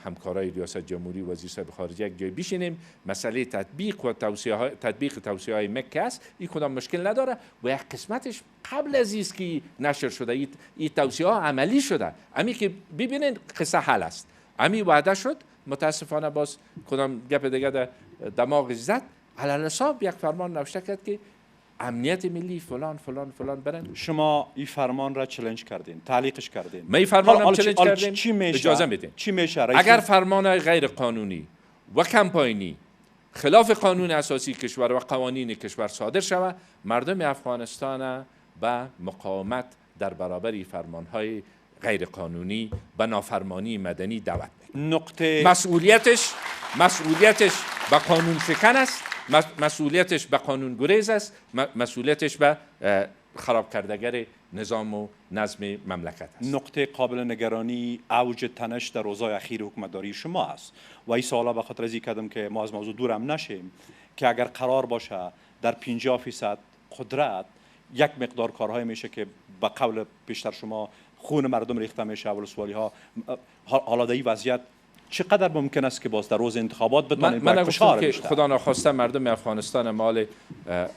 همکارای ریاست جمهوری وزیر صاحب خارجه یک جای بشینیم مسئله تطبیق توصیه‌های مکه است این کدام مشکل نداره و یک قسمتش قبل از است که نشر شده این توصیه‌ها عملی شده. امی که ببینین قصه حل است. امی وعده شد متاسفانه باز کدام گپ دیگه در دماغ زد علل حساب یک فرمان نوشته کرد که امنیت ملی فلان فلان فلان برن. شما این فرمان را چالش کردین، تعلیقش کردین. ما این فرمان را چالش کردیم. اجازه میدین چی میشه؟ اگر فرمان غیر قانونی و کمپاینی خلاف قانون اساسی کشور و قوانین کشور صادر شود مردم افغانستان به مقاومت در برابر فرمانهای غیر قانونی و نافرمانی مدنی دعوت میکنه. مسئولیتش به قانون شکن است، مسئولیتش به قانون گریز است، مسئولیتش به خراب کردگر نظام و نظم مملکت است. نقطه قابل نگرانی اوج تنش در روزهای اخیر حکومتداری شما است و این سوالا به خاطر ازی کردم که ما از موضوع دورم نشیم که اگر قرار باشه در 50% قدرت یک مقدار کارهای میشه که به قول بیشتر شما خون مردم ریخته میشه. ولسوالی ها حالا در این وضعیت چقدر ممکن است که باز در روز انتخابات بتونید من گفتم که خدا ناخواسته مردم افغانستان مال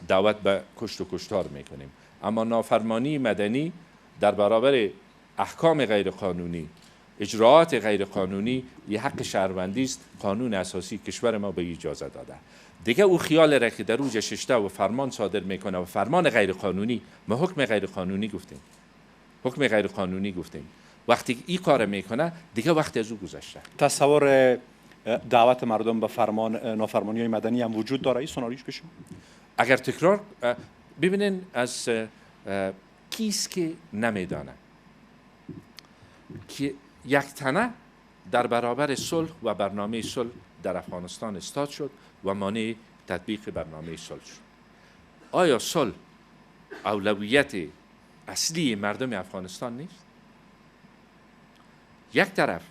دعوت به کشت و کشتار میکنیم اما نافرمانی مدنی در برابر احکام غیر قانونی اجراعات غیر قانونی یه حق شهروندی است. قانون اساسی کشور ما به اجازه داده. دیگه او خیال را که در روز ششته و فرمان صادر میکنه و فرمان غیر قانونی ما حکم غیر قانونی گفتیم وقتی این کار میکنه دیگه وقت از او گذشته. تصور دعوت مردم به نافرمانی های مدنی هم وجود داره. این سناریوش بشه اگر تکرار ببینین از کیست که نمیدانه که یک تنه در برابر صلح و برنامه صلح در افغانستان استاد شد و مانع تطبیق برنامه صلح شد. آیا صلح اولویت اصلی مردم افغانستان نیست؟ یک طرف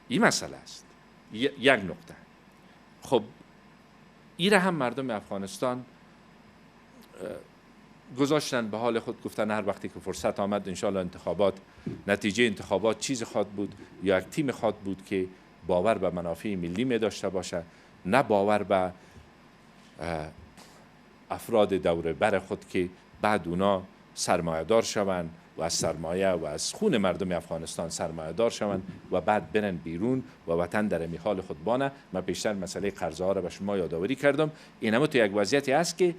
این مسئله است، یک نقطه. خب این هم مردم افغانستان گذاشتن به حال خود، گفتن هر وقتی که فرصت آمد انشالله انتخابات، نتیجه انتخابات چیز خواهد بود یا یک تیم خواهد بود که باور به منافع ملی می داشته باشه، نه باور به افراد دوره بر خود که بعد اونا سرمایه دار شوند و از سرمایه و از خون مردم افغانستان سرمایه دار شوند و بعد برن بیرون و وطن در حال خود بانه. من پیشتر مسئله قرضه ها را به شما یادآوری کردم. اینم تو یک وضعیتی است که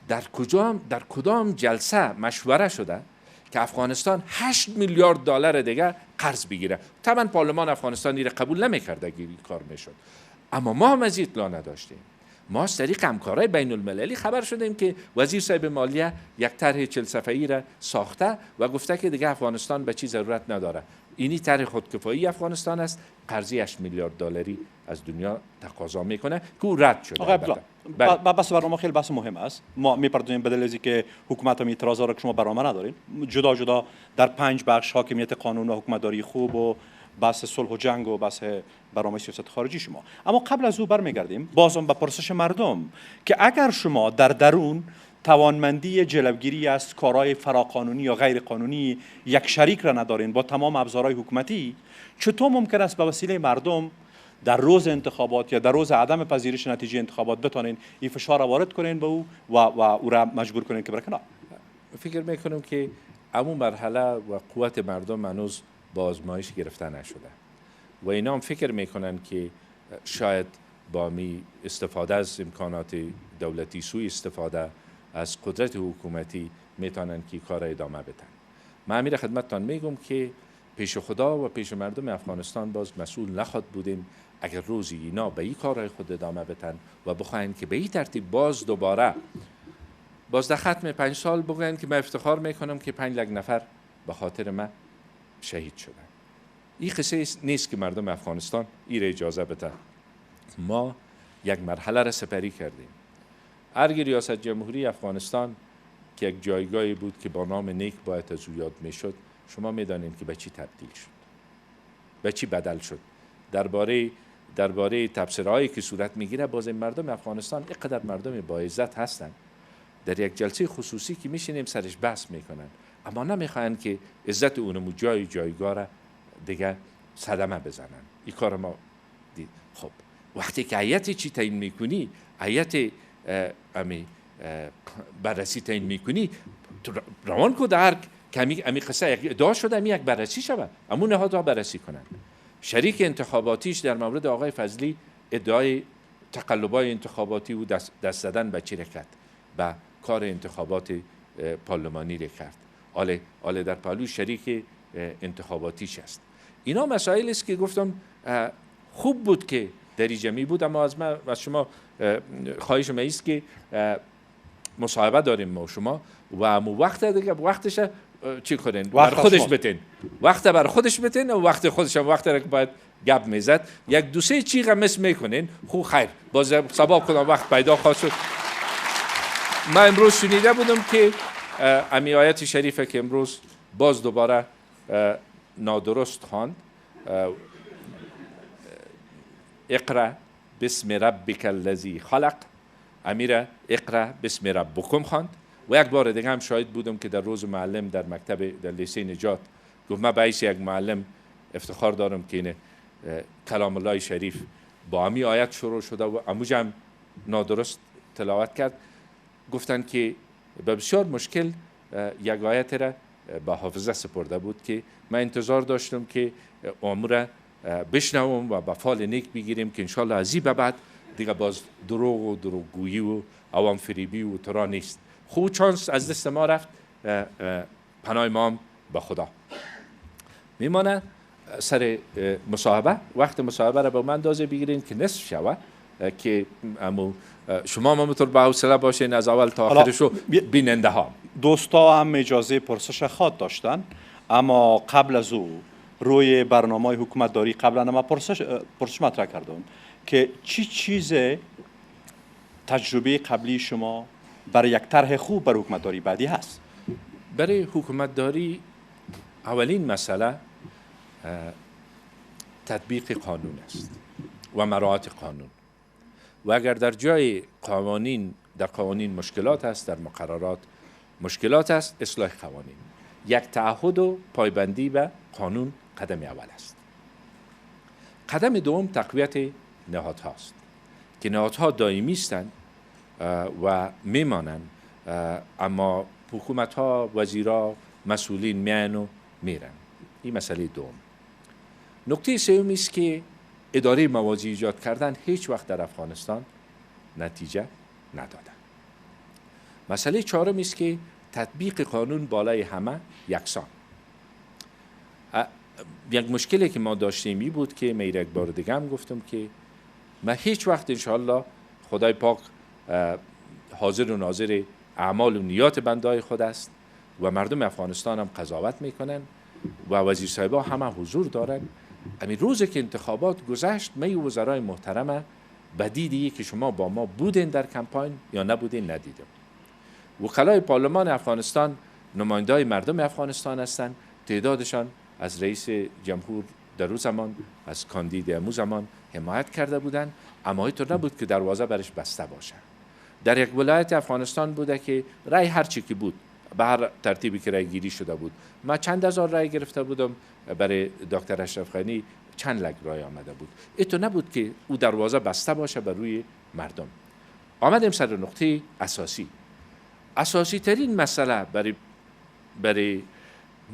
در کدام جلسه مشوره شده که افغانستان 8 میلیارد دلار دیگه قرض بگیره. طبعا پارلمان افغانستان را قبول نمی‌کرد اگه این کار میشد، اما ما هم از اطلاع نداشتیم. ما از طریق همکارای بین المللی خبر شدیم که وزیر صاحب مالیه یک طرح 40 صفحه‌ای را ساخته و گفته که دیگه افغانستان به چی ضرورت نداره. اینی طرح خودکفایی افغانستان است، قرضی 8 میلیارد دلاری از دنیا تقاضا میکنه که او رد شده. بس برنامه خیلی بحث مهم است. ما میپردازیم به دلیلی که حکومت هم اعتراضا را که شما برنامه ندارین، جدا جدا در 5 بخش: حاکمیت قانون و حکومتداری خوب و بحث صلح و جنگ و بحث برنامه سیاست خارجی شما. اما قبل از او برمیگردیم بازم به پرسش مردم که اگر شما در درون توانمندی جلوگیری از کارهای فراقانونی یا غیر قانونی یک شریک را ندارین با تمام ابزارهای حکومتی، چطور ممکن است به وسیله مردم در روز انتخابات یا در روز عدم پذیرش نتیجه انتخابات بتونین این فشار را وارد کنین به او و او را مجبور کنین که بره کنار؟ فکر میکنم که همون مرحله و قوت مردم هنوز با آزمایش گرفته نشده و اینا هم فکر میکنن که شاید با استفاده از امکانات دولتی، سوء استفاده از قدرت حکومتی میتونن که کار ادامه بدن. من امیر خدمتتان میگم که پیش خدا و پیش مردم افغانستان باز مسئول نخواد بودیم اگر روزی اینا به این کارهای خود ادامه بدن و بخواین که به این ترتیب باز دوباره باز در ختم 5 سال بگوین که من افتخار میکنم که 5 لک نفر به خاطر من شهید شدن. این قصه نیست که مردم افغانستان این را اجازه بده. ما یک مرحله را سپری کردیم. ارگ ریاست جمهوری افغانستان که یک جایگاهی بود که با نام نیک باید از او یاد میشد، شما میدانید که به چی تبدیل شد، به چی بدل شد. درباره تبصره‌هایی که صورت میگیره، باز مردم افغانستان اینقدر مردم با عزت هستند، در یک جلسه خصوصی که میشینیم سرش بحث میکنن، اما نمیخواین که عزت اونمو جایگاه را دیگه صدمه بزنن. این کار ما دید. خب وقتی که هیئت چی تعیین میکنی، هیئت بررسی تعیین میکنی، روان کو در که امی قصه یک ادعا شده یک بررسی شود، امون نهادها بررسی کنن. شریک انتخاباتیش در مورد آقای فضلی ادعای تقلبای انتخاباتی و دست زدن به چی کرد، به کار انتخابات پارلمانی را کرد. آله در پهلو شریک انتخاباتیش است. اینا مسائل است که گفتم خوب بود که در جمعی بود، اما از من و شما خواهش من است که مصاحبه داریم ما و شما و وقت دیگه وقتش چی کنین؟ بر خودش بتین. وقت بر خودش بتین و وقت خودش هم وقت را که باید گپ میزد یک دو سه چیغ مس میکنین. خو خیر باز سبا کنم وقت پیدا خواهد شد. من امروز شنیده بودم که امی آیت شریفه که امروز باز دوباره نادرست خواند، اقرا بسم ربک الذی خلق، امیره اقرا بسم ربکم خواند. و یک بار دیگه هم شاهد بودم که در روز معلم در مکتب در لیسه نجات گفت من به یک معلم افتخار دارم که این کلام الله شریف با امی آیت شروع شده و اموجه هم نادرست تلاوت کرد. گفتن که به بسیار مشکل یک آیت را به حافظه سپرده بود که من انتظار داشتم که امور بشنوم و به فال نیک بگیریم که انشالله از این به بعد دیگه باز دروغ و دروغگویی و عوام فریبی و ترا نیست. خوب چانس از دست ما رفت، پناه ما هم به خدا. میمانه سر مصاحبه، وقت مصاحبه را به من اندازه بگیرین که نصف شوه که شما همونطور با حوصله باشین از اول تا آخرش رو بیننده ها. دوستا هم اجازه پرسش خواهد داشتن، اما قبل از او روی برنامه حکومت داری قبلا ما پرسش مطرح کردم که چی چیز تجربه قبلی شما برای یک طرح خوب برای حکومت داری بعدی هست؟ برای حکومت داری اولین مسئله تطبیق قانون است و مراعات قانون. و اگر در جای در قوانین مشکلات است، در مقررات مشکلات است اصلاح قوانین. یک تعهد و پایبندی به قانون قدم اول است. قدم دوم تقویت نهادهاست که نهادها دائمی هستند و میمانند، اما حکومت‌ها، وزیرها، مسئولین میان و میرن. این مسئله دوم. نکته سوم است که اداره موازی ایجاد کردن هیچ وقت در افغانستان نتیجه ندادن. مسئله چهارم است که تطبیق قانون بالای همه یکسان. یک مشکلی که ما داشتیم این بود که من یک بار دیگه هم گفتم که من هیچ وقت انشاءالله خدای پاک حاضر و ناظر اعمال و نیات بندای خود است و مردم افغانستان هم قضاوت میکنن و وزیر صاحبا همه حضور دارن. همین روزی که انتخابات گذشت می وزرای محترمه بدیدی که شما با ما بودین در کمپاین یا نبودین ندیدم. وکلای پارلمان افغانستان نمایندای مردم افغانستان هستند. تعدادشان از رئیس جمهور در اون زمان، از کاندید امو زمان حمایت کرده بودند، اما اینطور نبود که دروازه برش بسته باشه. در یک ولایت افغانستان بوده که رای هر چی که بود به هر ترتیبی که رای گیری شده بود. ما چند هزار رای گرفته بودم، برای دکتر اشرف غنی چند لک رای آمده بود. اینطور نبود که او دروازه بسته باشه بر روی مردم. آمدیم سر نقطه اساسی ترین مسئله برای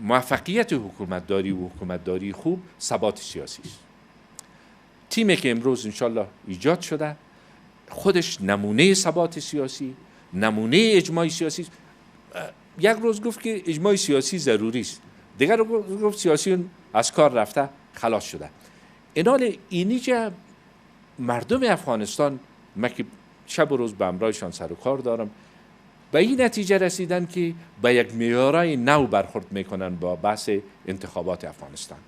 موفقیت حکومتداری و حکومتداری خوب ثبات سیاسی است. تیمی که امروز انشالله ایجاد شده خودش نمونه ثبات سیاسی، نمونه اجماع سیاسی است. یک روز گفت که اجماع سیاسی ضروری است، دیگر روز گفت سیاسیون از کار رفته خلاص شده. اینال اینیجا مردم افغانستان، من که شب و روز به امرایشان سر و کار دارم، به این نتیجه رسیدن که به یک معیارای نو برخورد میکنن با بحث انتخابات افغانستان.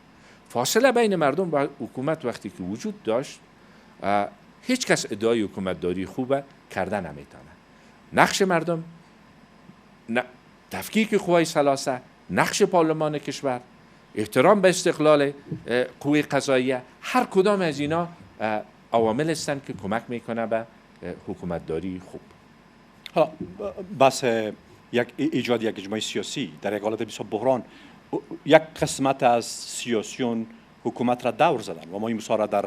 فاصله بین مردم و حکومت وقتی که وجود داشت، هیچ کس ادعای حکومتداری خوبه کرده نمیتونه. نقش مردم، تفکیک قوای ثلاثه، نقش پارلمان کشور، احترام به استقلال قوه قضاییه، هر کدام از اینا عوامل هستند که کمک میکنه به حکومتداری خوب. حالا بحث ایجاد یک اجماع سیاسی در یک حالت بسیار بحران، یک قسمت از سیاسیون حکومت را دور زدن و ما این مثال را در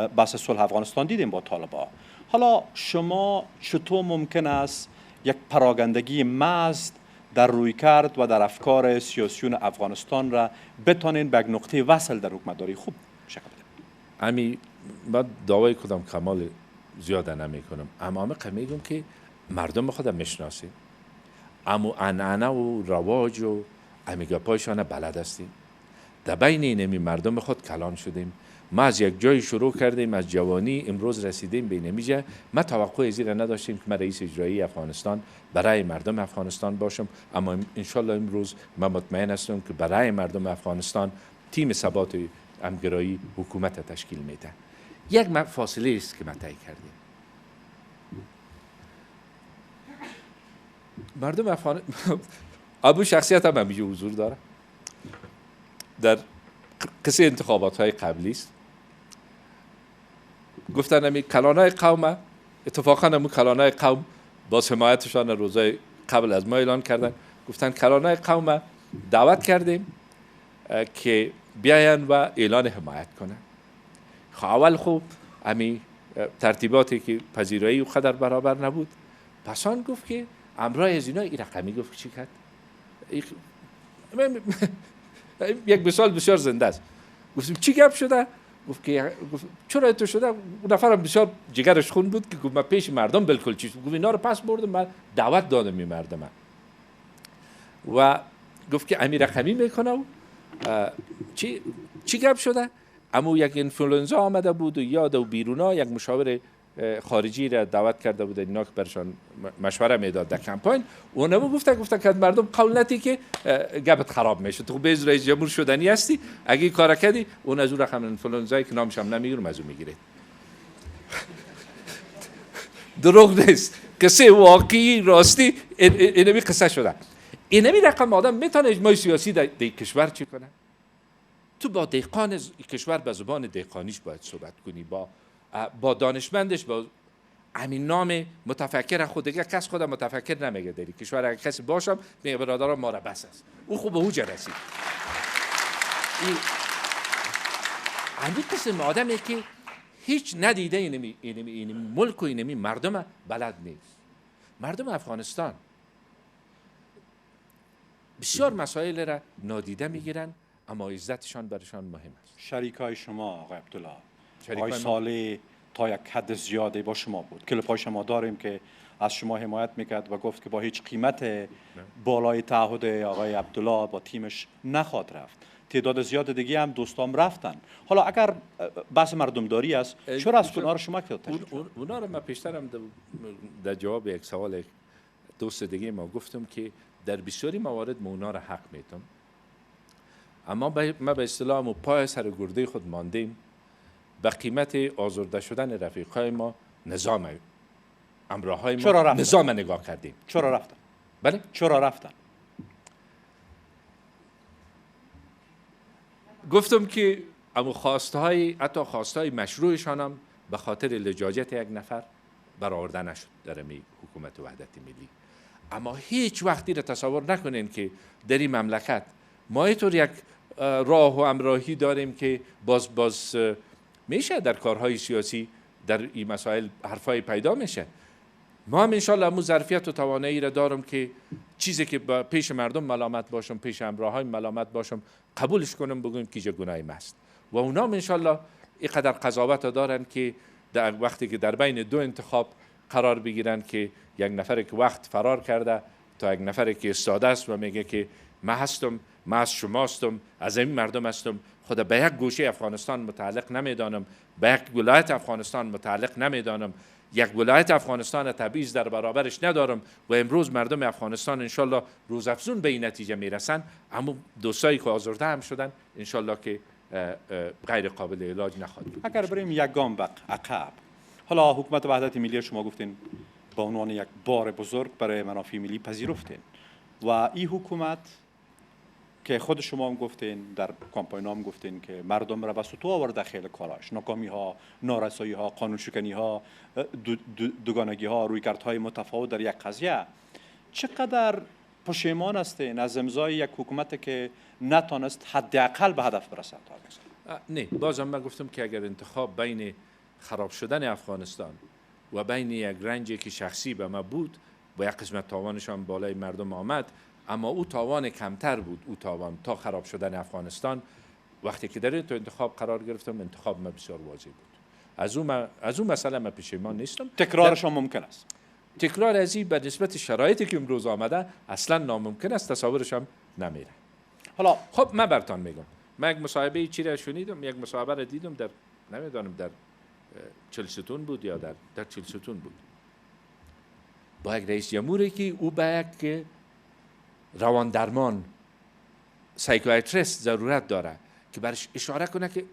بحث صلح افغانستان دیدیم با طالبان. حالا شما چطور ممکن است یک پراگندگی محض در رویکرد و در افکار سیاسیون افغانستان را بتانین به یک نقطه وصل در حکومتداری خوب شکل بدین؟ امی من دعوای کدام کمال زیاده نمی کنم، اما میگم که مردم خودم میشناسیم، اما عنعنه و رواج و امیگاپایشان بلد هستیم. در بین اینمی مردم خود کلان شدیم. ما از یک جای شروع کردیم، از جوانی امروز رسیدیم به اینمیجا. ما توقع زیر نداشتیم که من رئیس اجرایی افغانستان برای مردم افغانستان باشم، اما انشالله امروز من مطمئن هستم که برای مردم افغانستان تیم ثبات همگرایی حکومت تشکیل میده. یک فاصله است که ما طی کردیم. مردم افغانستان ابو شخصیت هم همیشه حضور داره. در قصه انتخابات های قبلی است گفتن همی کلانای قوم، اتفاقا همون کلانای قوم با حمایتشان روزای قبل از ما اعلان کردن، گفتن کلانای قوم دعوت کردیم که بیاین و اعلان حمایت کنن. اول خوب همی ترتیباتی که پذیرایی و قدر برابر نبود، پس آن گفت که امرای از اینا این رقمی گفت چی کرد؟ یک مثال بسیار زنده است. گفتیم چی گپ شده؟ گفت که چرا تو شده؟ اون نفرم بسیار جگرش خون بود که گفت من پیش مردم بالکل چیز گفت اینا رو پس بردم، من دعوت دادم این مردم و گفت که امیر رقمی میکنه. چی گپ شده؟ اما یک انفلوئنزا آمده بود و یاد و بیرونا یک مشاور خارجی را دعوت کرده بود اینا که برشان مشوره میداد در کمپاین. اونم گفتن که مردم قول نتی که گپت خراب میشه، تو به رئیس جمهور شدنی هستی، اگه کار کردی اون از اون رقم انفلوئنزایی که نامش هم نمیگیرم از اون میگیرید. دروغ نیست، قصه واقعی راستی اینمی قصه شده. اینمی رقم آدم میتونه اجماع سیاسی در کشور چی کنه؟ تو با دهقان کشور به زبان دهقانیش باید صحبت کنی، با دانشمندش، با همین نام متفکر خود دیگه کس خود متفکر نمیگه در کشور. اگه کسی باشم میگه برادران ما را بس است. او خوب به اوج رسید. این قسم آدمی که هیچ ندیده اینمی ملک و اینمی مردم بلد نیست. مردم افغانستان بسیار مسائل را نادیده میگیرن، اما عزتشان برشان مهم است. شریکای شما آقای عبدالله، آقای صالح تا یک حد زیاده با شما بود. کلیپای شما داریم که از شما حمایت میکرد و گفت که با هیچ قیمت بالای تعهد آقای عبدالله با تیمش نخواد رفت. تعداد زیاد دیگه هم دوستام رفتن. حالا اگر بحث مردمداری است، چرا از اونا رو شما اونا رو من پیشترم در جواب یک سوال دوست دیگه ما گفتم که در بسیاری موارد ما اونا رو حق میتم، اما ما به اصطلاح پای سر گرده خود ماندیم به قیمت آزرده شدن رفیقای ما. نظام امراهای ما نظام نگاه کردیم. چرا رفتن؟ بله؟ چرا رفتن؟ گفتم که اما حتی خواستهای مشروعشان هم به خاطر لجاجت یک نفر برآورده نشد در حکومت وحدت ملی. اما هیچ وقتی را تصور نکنین که در این مملکت ما اینطور یک راه و امراهی داریم که باز میشه در کارهای سیاسی در این مسائل حرفای پیدا میشه. ما هم انشالله همون ظرفیت و توانایی را دارم که چیزی که پیش مردم ملامت باشم، پیش امراهای ملامت باشم، قبولش کنم، بگویم که گناه ماست. و اونا هم انشالله اینقدر قضاوت دارن که در وقتی که در بین دو انتخاب قرار بگیرن که یک نفر که وقت فرار کرده تا یک نفر که استاده است و میگه که من هستم، من از شما هستم، از این مردم هستم، خدا به یک گوشه افغانستان متعلق نمیدانم، به یک ولایت افغانستان متعلق نمیدانم، یک ولایت افغانستان تبعیض در برابرش ندارم و امروز مردم افغانستان انشالله روزافزون به این نتیجه میرسن. اما دوستایی که آزرده هم شدن انشالله که غیر قابل علاج نخواهد بود. اگر بریم یک گام عقب، حالا حکومت وحدت ملی شما گفتین به عنوان یک بار بزرگ برای منافع ملی پذیرفتین و این حکومت که خود شما هم گفتین در کامپاین هم گفتین که مردم را به سطوح آورده خیلی کاراش، ناکامی ها، نارسایی ها، قانون شکنی ها، دوگانگی ها، رویکردهای متفاوت در یک قضیه. چقدر پشیمان هستین از امضای یک حکومت که نتانست حداقل به هدف برسد؟ نه، بازم من گفتم که اگر انتخاب بین خراب شدن افغانستان و بین یک رنجی که شخصی به ما بود با یک قسمت تاوانشان بالای مردم آمد، اما او تاوان کمتر بود، او تاوان تا خراب شدن افغانستان. وقتی که در این تو انتخاب قرار گرفتم، انتخاب ما بسیار واضح بود. از اون مسئله من پشیمان نیستم. تکرارش هم ممکن است. تکرار از این به نسبت شرایطی که امروز آمده اصلا ناممکن است، تصورش هم نمیره. حالا خب من براتون میگم، من یک مصاحبه چی را شنیدم، یک مصاحبه را دیدم در نمیدونم در چلستون بود یا در چلستون بود، با یک رئیس جمهوری که او به یک روان درمان سایکیاتریست ضرورت داره که برش اشاره کنه که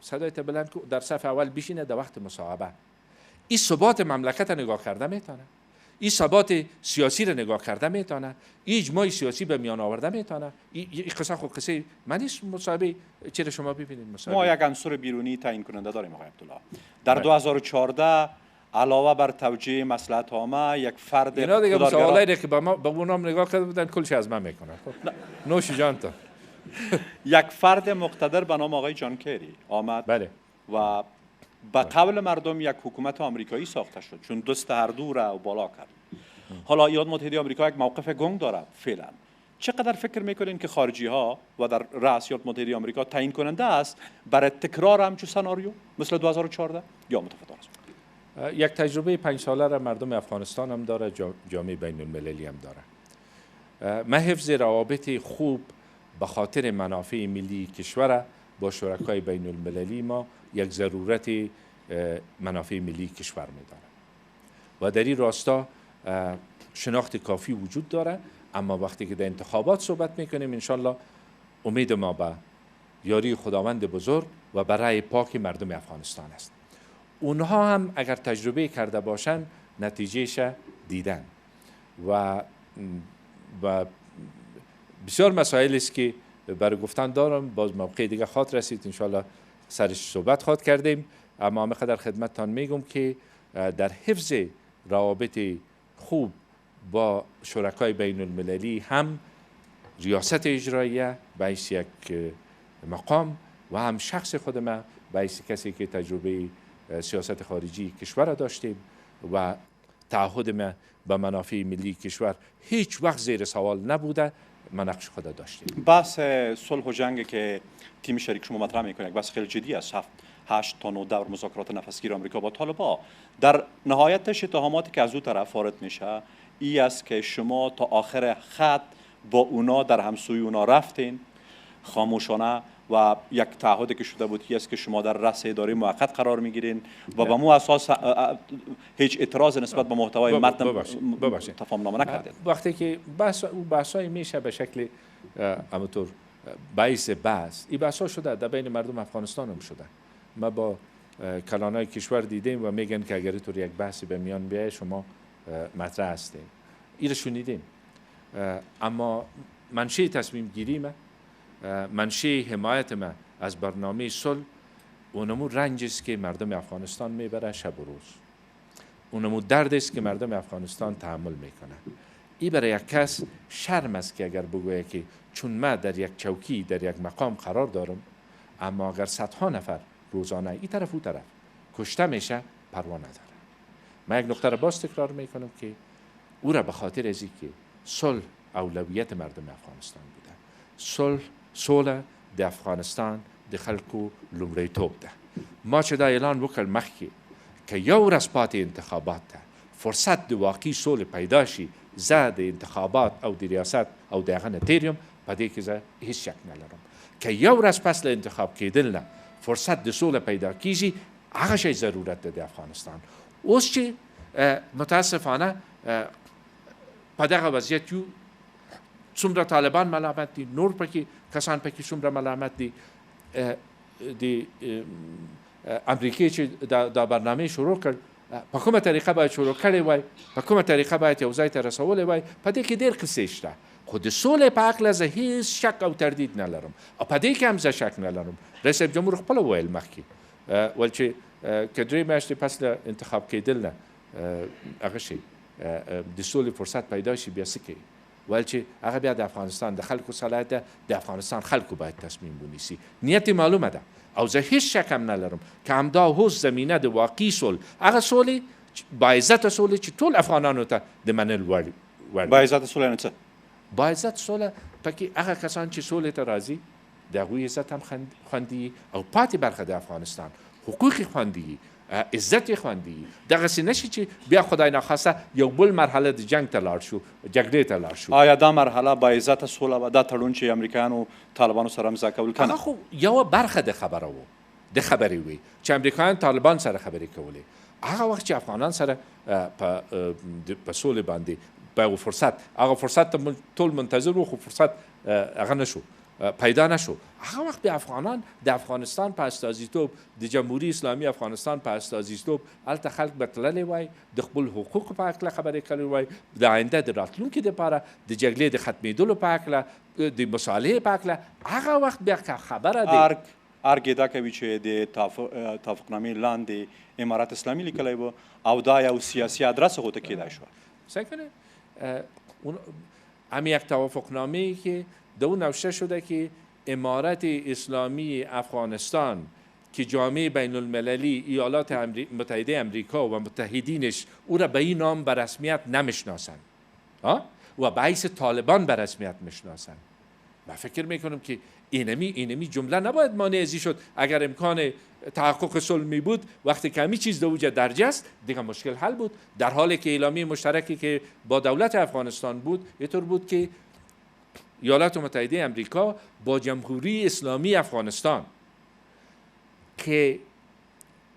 صدایت بلند کو، در صف اول بشینه در وقت مصاحبه. این ثبات مملکت را نگاه کرده میتونه، این ثبات سیاسی را نگاه کرده میتونه، این اجماع سیاسی به میان آورده میتونه. این قصه خود قصه من نیست. مصاحبه چرا شما ببینید مصاحبه ما یک عنصر بیرونی تعیین کننده داریم آقای عبدالله. در 2014 علاوه بر توجیه مصلحت عامه یک فرد اینا دیگه سوالایی که به اونام نگاه کرده بودن کلش از من میکنن. نوش جان تو. یک فرد مقتدر به نام آقای جان کری آمد. بله. و به قول مردم یک حکومت آمریکایی ساخته شد، چون دست هر دو را بالا کرد. حالا ایالات متحده آمریکا یک موقف گنگ داره فعلا. چقدر فکر میکنین که خارجی ها و در رأس ایالات متحده آمریکا تعیین کننده است برای تکرار همچون سناریو مثل 2014 یا متفاوت است؟ یک تجربه 5 ساله را مردم افغانستان هم داره، جامعه بین المللی هم داره. ما حفظ روابط خوب به خاطر منافع ملی کشور با شرکای بین المللی ما یک ضرورت منافع ملی کشور می‌داره و در این راستا شناخت کافی وجود داره. اما وقتی که در انتخابات صحبت میکنیم انشالله امید ما به یاری خداوند بزرگ و برای پاک مردم افغانستان است. اونها هم اگر تجربه کرده باشن نتیجهش دیدن و بسیار مسائل است که برای گفتن دارم. باز موقع دیگه خاطر رسید انشالله سرش صحبت خواهد کردیم. اما همه قدر خدمتتان میگم که در حفظ روابط خوب با شرکای بین المللی، هم ریاست اجراییه به حیث یک مقام و هم شخص خود ما به حیث کسی که تجربه سیاست خارجی کشور را داشتیم و تعهد ما به منافع ملی کشور هیچ وقت زیر سوال نبوده، ما نقش خود داشتیم. بحث صلح و جنگ که تیم شریک شما مطرح میکنه یک بحث خیلی جدی است. 8 تا 9 دور مذاکرات نفسگیر آمریکا با طالبان، در نهایتش اتهاماتی که از او طرف وارد میشه ای است که شما تا آخر خط با اونا در همسوی اونا رفتین خاموشانه و یک تعهدی که شده بود است که شما در رأس اداره موقت قرار میگیرین و به مو اساس هیچ اعتراض نسبت به محتوای متن تفاهم نامه نکردید. وقتی که بحثای میشه به شکل همونطور باعث بحث، این بحثا شده در بین مردم افغانستان هم شده. ما با کلانای کشور دیدیم و میگن که اگر طور یک بحثی به میان بیاید شما مطرح هستین. این رو شنیدیم. اما منشأ تصمیم گیری ما، منشأ حمایت ما از برنامه صلح اونمو رنج است که مردم افغانستان میبره شب و روز، اونمو درد است که مردم افغانستان تحمل میکنه. این برای یک کس شرم است که اگر بگوید که چون من در یک چوکی در یک مقام قرار دارم، اما اگر صدها نفر روزانه این طرف او طرف کشته میشه پروا نداره. من یک نکته را باز تکرار میکنم که او را به خاطر ازی که صلح اولویت مردم افغانستان بوده، صلح د افغانستان د خلکو لومړی توب ده. ما چې دا اعلان وکړ مخکې که یو ورځ پاتې انتخابات ته فرصت د واقعي سولې پیدا شي، زه د انتخابات او د ریاست او د هغه نه تیر یم، په دې کې زه هیڅ شک نه لرم. که یو ورځ پس له انتخاب کېدل نه فرصت د سولې پیدا کیږي، هغه شی ضرورت ده د افغانستان. اوس چې متاسفانه په دغه وضعیت یو، څومره طالبان ملامت دي، نور پکې کسان پکې څومره ملامت دي، د امریکې چې دا برنامه شروع کړ په کومه طریقه باید شروع کړی وای، په کومه طریقه باید یو ځای ته رسولی وای، په دې کې ډېر قصې شته. خو د سولې په هکله زه هېڅ شک او تردید نه لرم او په دې کې هم زه شک نه لرم. رئیس صاحب جمهور خپله وویل مخکې ول چې که 3 میاشتې پس له انتخاب کېدل نه هغه شي د سولې فرصت پیدا شي، بیا څه کوي؟ ویل چې هغه بیا د افغانستان د خلکو صلاحیت ده، د افغانستان خلکو باید تصمیم ونیسي. نیت معلومه ده او زه هیڅ شک هم نه لرم که همدا اوس زمینه د واقعي صلح، هغه سولې باعزته سولې چې ټول افغانانو ته د منل وړ. باعزته سولې نه څه؟ باعزته سوله پکې هغه کسان چې سولې ته راځي د هغوی عزت هم خوندي او پاتې برخه د افغانستان حقوق خوندي، عزت خوندي. دغسې نشي چې بیا خدای ناخواسته یو بل مرحله د جنگ ته لاړ شو، جګړې ته لاړ شو. آیا دا مرحله باعزته سوله و دا تړون چې امریکایانو طالبانو سره امضا کول کنه؟ هغه خو یوه برخه د خبره و، د خبرې وي چې امریکایان طالبان سره خبرې کولې. هغه وخت چې افغانان سره په سولې باندې په فرصت، هغه فرصت ته ټول منتظر وو، خو فرصت هغه نشو پیدا نشو. هغه وخت به افغانان د افغانستان په استازیتوب، د جمهوری اسلامی افغانستان په استازیتوب هلته خلک به تللی وای، د خپل حقوقو په هکله خبرې کړې وای، د آینده د راتلونکي دپاره د جګړې د ختمېدلو په هکله، د مصالحې په هکله. هغه وخت بیا خبره دی ارګ دا کوي چې د توافقنامې لاندې امارات اسلامي لیکلی و او دا یو سیاسي ادرس غوته کیدای شو. سکنه هم یک توافقنامه‌ای که در اون نوشته شده که امارت اسلامی افغانستان که جامعه بین المللی ایالات متحده امریکا و متحدینش او را به این نام به رسمیت نمیشناسند و به حیث طالبان به رسمیت میشناسند. من فکر میکنم که اینمی جمله نباید مانع ازی شد. اگر امکان تحقق صلح می بود، وقتی که همین چیز دوجه درجه است دیگه مشکل حل بود. در حالی که اعلامیه مشترکی که با دولت افغانستان بود اینطور بود که ایالات متحده امریکا با جمهوری اسلامی افغانستان که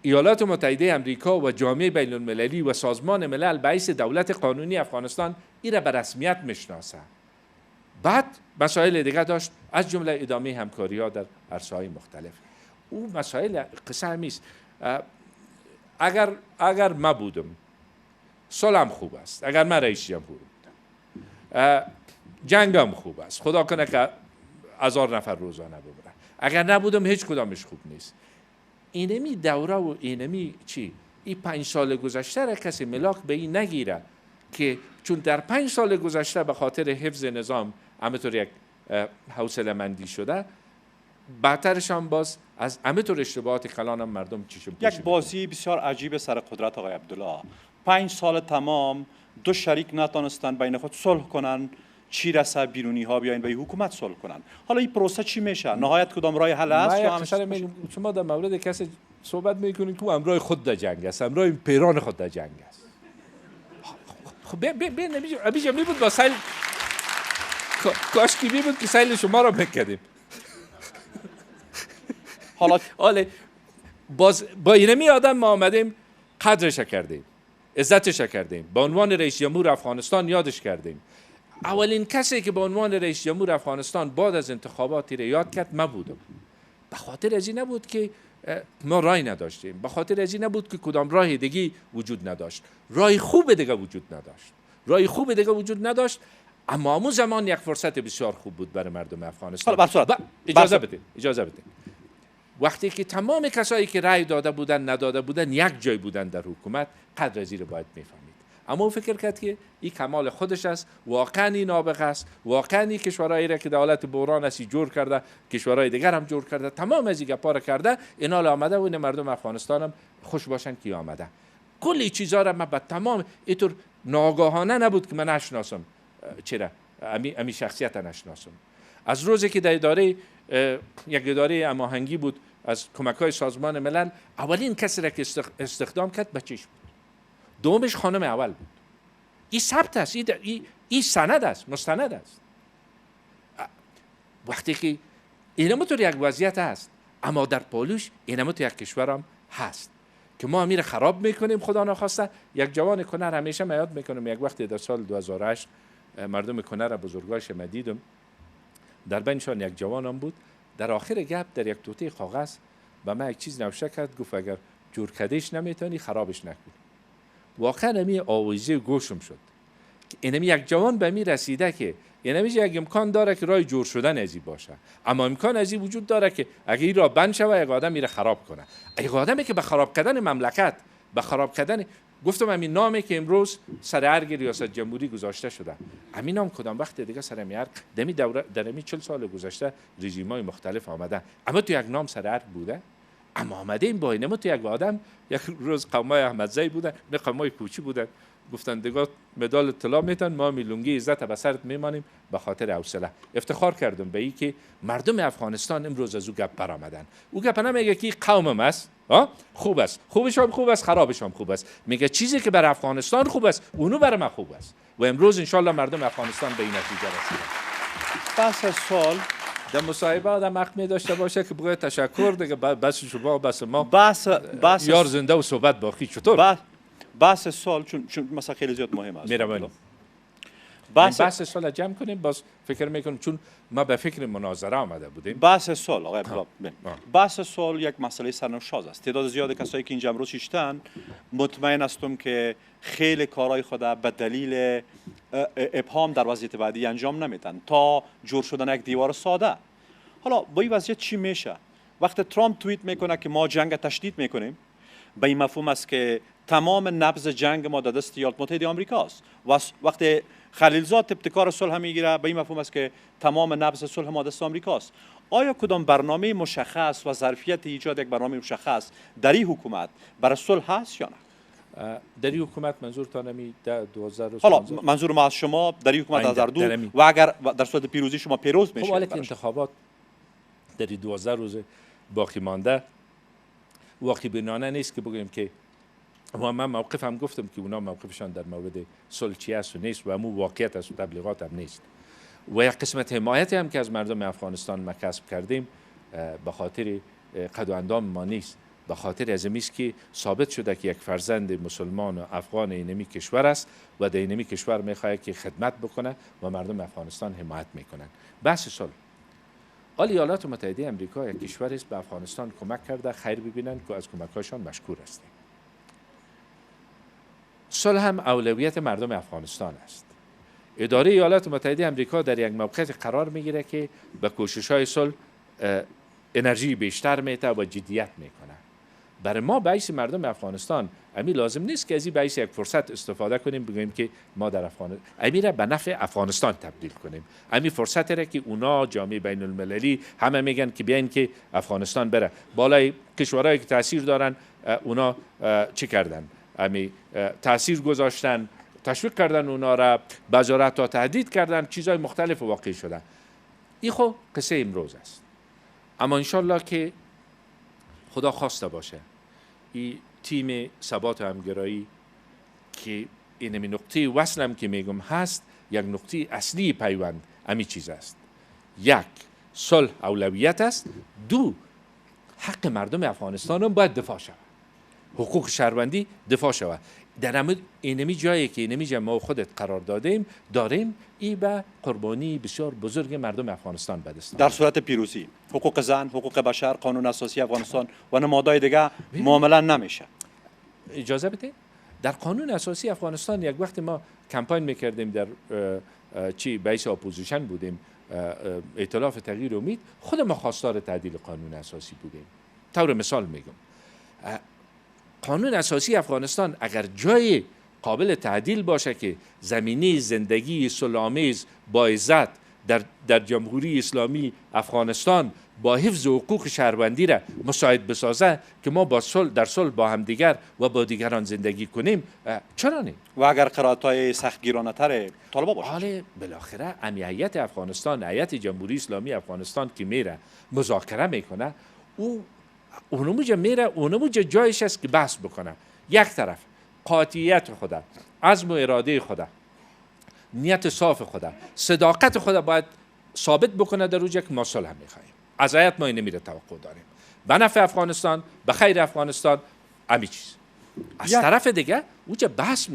ایالات متحده امریکا و جامعه بین المللی و سازمان ملل به حیث دولت قانونی افغانستان این را به رسمیت میشناسه. بعد مسائل دیگه داشت، از جمله ادامه همکاری ها در عرصه‌های مختلف. او مسائل قصه همیست. اگر ما بودم صلحم خوب است، اگر من رئیس جمهور بودم جنگم خوب است، خدا کنه که 1000 نفر روزانه ببره. اگر نبودم هیچ کدامش خوب نیست. اینمی دوره و اینمی چی این 5 سال گذشته را کسی ملاک به این نگیره که چون در 5 سال گذشته به خاطر حفظ نظام همینطور یک حوصله مندی شده، بعدترش هم باز از همینطور اشتباهات کلان هم مردم چشم پوشی یک بازی بسیار عجیب سر قدرت آقای عبدالله. 5 سال تمام دو شریک نتونستن بین خود صلح کنن، چی رسه بیرونی ها بیاین به حکومت صلح کنن. حالا این پروسه چی میشه؟ نهایت کدام راه حل است؟ یا همش شما در مورد کسی صحبت میکنید که همراه خود در جنگ است، همراه پیران خود در جنگ است. خب بیا نمیشه میبود با سیل کاش کی میبود که سیل شما را بکردیم. حالا باز با اینمی آدم ما آمدیم قدرش کردیم، عزتش کردیم، به عنوان رئیس جمهور افغانستان یادش کردیم. اولین کسی که به عنوان رئیس جمهور افغانستان بعد از انتخاباتی را یاد کرد ما بودم. به خاطر از این نبود که ما رای نداشتیم، به خاطر از این نبود که کدام راه دیگه وجود نداشت، راه خوب دیگه وجود نداشت، اما همون زمان یک فرصت بسیار خوب بود برای مردم افغانستان. اجازه بدید وقتی که تمام کسایی که رای داده بودن نداده بودن یک جای بودن در حکومت، قدر از این رو باید میفهمید. اما او فکر کرد که این کمال خودش است، واقعا نابغه است، واقعا کشورهایی را که در حالت بحران است جور کرده، کشورهای دیگر هم جور کرده، تمام از این گپا را کرده، اینا آمده و این مردم افغانستان هم خوش باشن که آمده. کلی چیزا را من به تمام اینطور ناگاهانه نبود که من نشناسم، چرا امی شخصیت نشناسم. از روزی که در اداره یک اداره هماهنگی بود از کمک‌های سازمان ملل، اولین کسی را که استخدام کرد بچه‌ش بود، دومش خانم اول بود. این ثبت است، این سند است، مستند است. وقتی که اینم تو یک وضعیت هست، اما در پالوش اینم تو یک کشورم هست که ما امیر خراب میکنیم. خدا نخواسته یک جوان کنر، همیشه من یاد میکنم یک وقتی در سال 2008 مردم کنر بزرگاش ما دیدم، در بینشان یک جوانم بود، در آخر گپ در یک توته کاغذ به من یک چیز نوشته کرد، گفت اگر جور کدیش نمیتونی خرابش نکن. واقعا امی آویزه گوشم شد که اینمی یک جوان به می رسیده که اینمی یک امکان داره که راه جور شدن ازی باشه، اما امکان ازی وجود داره که اگه این را بند شوه یک آدم میره خراب کنه. یک آدمی که به خراب کردن مملکت، به خراب کردن، گفتم همین نامی که امروز سر ارگ ریاست جمهوری گذاشته شده، همین نام کدام وقت دیگه سر ارگ دمی دوره در همین 40 سال گذشته رژیم‌های مختلف آمده، اما تو یک نام سر ارگ بوده. اما آمده این با اینما تو یک آدم، یک روز قومای احمدزی بودن، نه قومای کوچی بودن، گفتن دیگه مدال طلا میتن، ما میلونگی عزت به سرت میمانیم به خاطر حوصله. افتخار کردم به این که مردم افغانستان امروز از او گپ برآمدن. او گپ نمیگه که قومم است، خوب است، خوبش هم خوب است، خرابش هم خوب است، میگه چیزی که برای افغانستان خوب است اونو برای من خوب است و امروز ان شاءالله مردم افغانستان به این نتیجه رسیدن. پس از سال در مصاحبه آدم حق می داشته باشه که بگه تشکر دیگه، بس شما بس ما بس یار زنده و صحبت باقی. چطور بحث سال چون مثلا خیلی زیاد مهم است، میرویم بحث سال جمع کنیم. باز فکر میکنم چون ما به فکر مناظره آمده بودیم. بحث سال آقای بحث سال یک مسئله سرنوشت است. تعداد زیاد کسایی که اینجا امروز شیشتن مطمئن هستم که خیلی کارهای خود به دلیل ابهام در وضعیت بعدی انجام نمیدن تا جور شدن یک دیوار ساده. حالا با این وضعیت چی میشه؟ وقتی ترامپ توییت میکنه که ما جنگ تشدید میکنیم، به این مفهوم است که تمام نبض جنگ ما در دست ایالات متحده آمریکاست. و وقتی خلیلزاد ابتکار صلح میگیره، به این مفهوم است که تمام نبض صلح ما دست آمریکاست. آیا کدام برنامه مشخص و ظرفیت ایجاد یک برنامه مشخص در این حکومت برای صلح هست یا نه؟ در این حکومت منظورتان نمی 2000 حالا منظور ما از شما در این حکومت 2002 و اگر در صورت پیروزی شما پیروز میشه. خب حالا که انتخابات در 12 روز باقی مانده، واقعی بینانه نیست که بگوییم که من موقفم گفتم که اونا موقفشان در مورد صلح چی است و نیست و همون واقعیت است و تبلیغات هم نیست. و یک قسمت حمایتی هم که از مردم افغانستان ما کسب کردیم به خاطر قد و اندام ما نیست، به خاطر از این است که ثابت شده که یک فرزند مسلمان و افغان اینمی کشور است و در اینمی کشور میخواهد که خدمت بکنه و مردم افغانستان حمایت میکنن. بحث صلح، ایالات متحده آمریکا یک کشوری است به افغانستان کمک کرده، خیر ببینن که از کمک‌هاشان مشکور هستیم. صلح هم اولویت مردم افغانستان است. اداره ایالات متحده آمریکا در یک موقعیت قرار میگیره که به کوشش‌های صلح انرژی بیشتر میده و جدیت میکنه. برای ما بیس مردم افغانستان امی لازم نیست که از این بیس یک فرصت استفاده کنیم بگیم که ما در افغانستان امی را به نفع افغانستان تبدیل کنیم. امی فرصت را که اونا جامعه بین المللی همه میگن که بیاین که افغانستان بره بالای کشورهایی که تاثیر دارن، اونا چی کردن؟ امی تاثیر گذاشتن، تشویق کردن اونا را، بازارت ها تهدید کردن، چیزهای مختلف واقع شده. این خو قصه امروز است. اما انشالله که خدا خواسته باشه این تیم ثبات و همگرایی که این نقطه وصلم که میگم هست، یک نقطه اصلی پیوند امی چیز است. یک، صلح اولویت است. دو، حق مردم افغانستان هم باید دفاع شود، حقوق شهروندی دفاع شود. در اینمی جایی که اینمی ما خودت قرار داریم ای به قربانی بسیار بزرگ مردم افغانستان بدست. در صورت پیروزی حقوق زن، حقوق بشر، قانون اساسی افغانستان و نمادهای دیگه معامله نمیشه. اجازه بده، در قانون اساسی افغانستان یک وقت ما کمپاین میکردیم، در بیس اپوزیشن بودیم، ائتلاف تغییر امید، خود ما خواستار تعدیل قانون اساسی بودیم. طور مثال میگم قانون اساسی افغانستان اگر جای قابل تعدیل باشه که زمینه زندگی صلح‌آمیز با عزت در جمهوری اسلامی افغانستان با حفظ حقوق شهروندی را مساعد بسازه که ما در صلح با همدیگر و با دیگران زندگی کنیم، چرا نه؟ و اگر قرارهای سختگیرانه تر طالبا باشه، حالا بالاخره هیئت افغانستان، هیئت جمهوری اسلامی افغانستان که میره مذاکره میکنه، اونموجه میره، اونموجه جایش است که بحث بکنه. یک طرف قاطعیت خدا، عزم و اراده خدا، نیت صاف خدا، صداقت خدا باید ثابت بکنه در اوجه که ما صلح میخوایم. از هیئت ما این نمیره توقع داریم به نفع افغانستان، به خیر افغانستان، همین چیز. از طرف دیگه اوجه بحث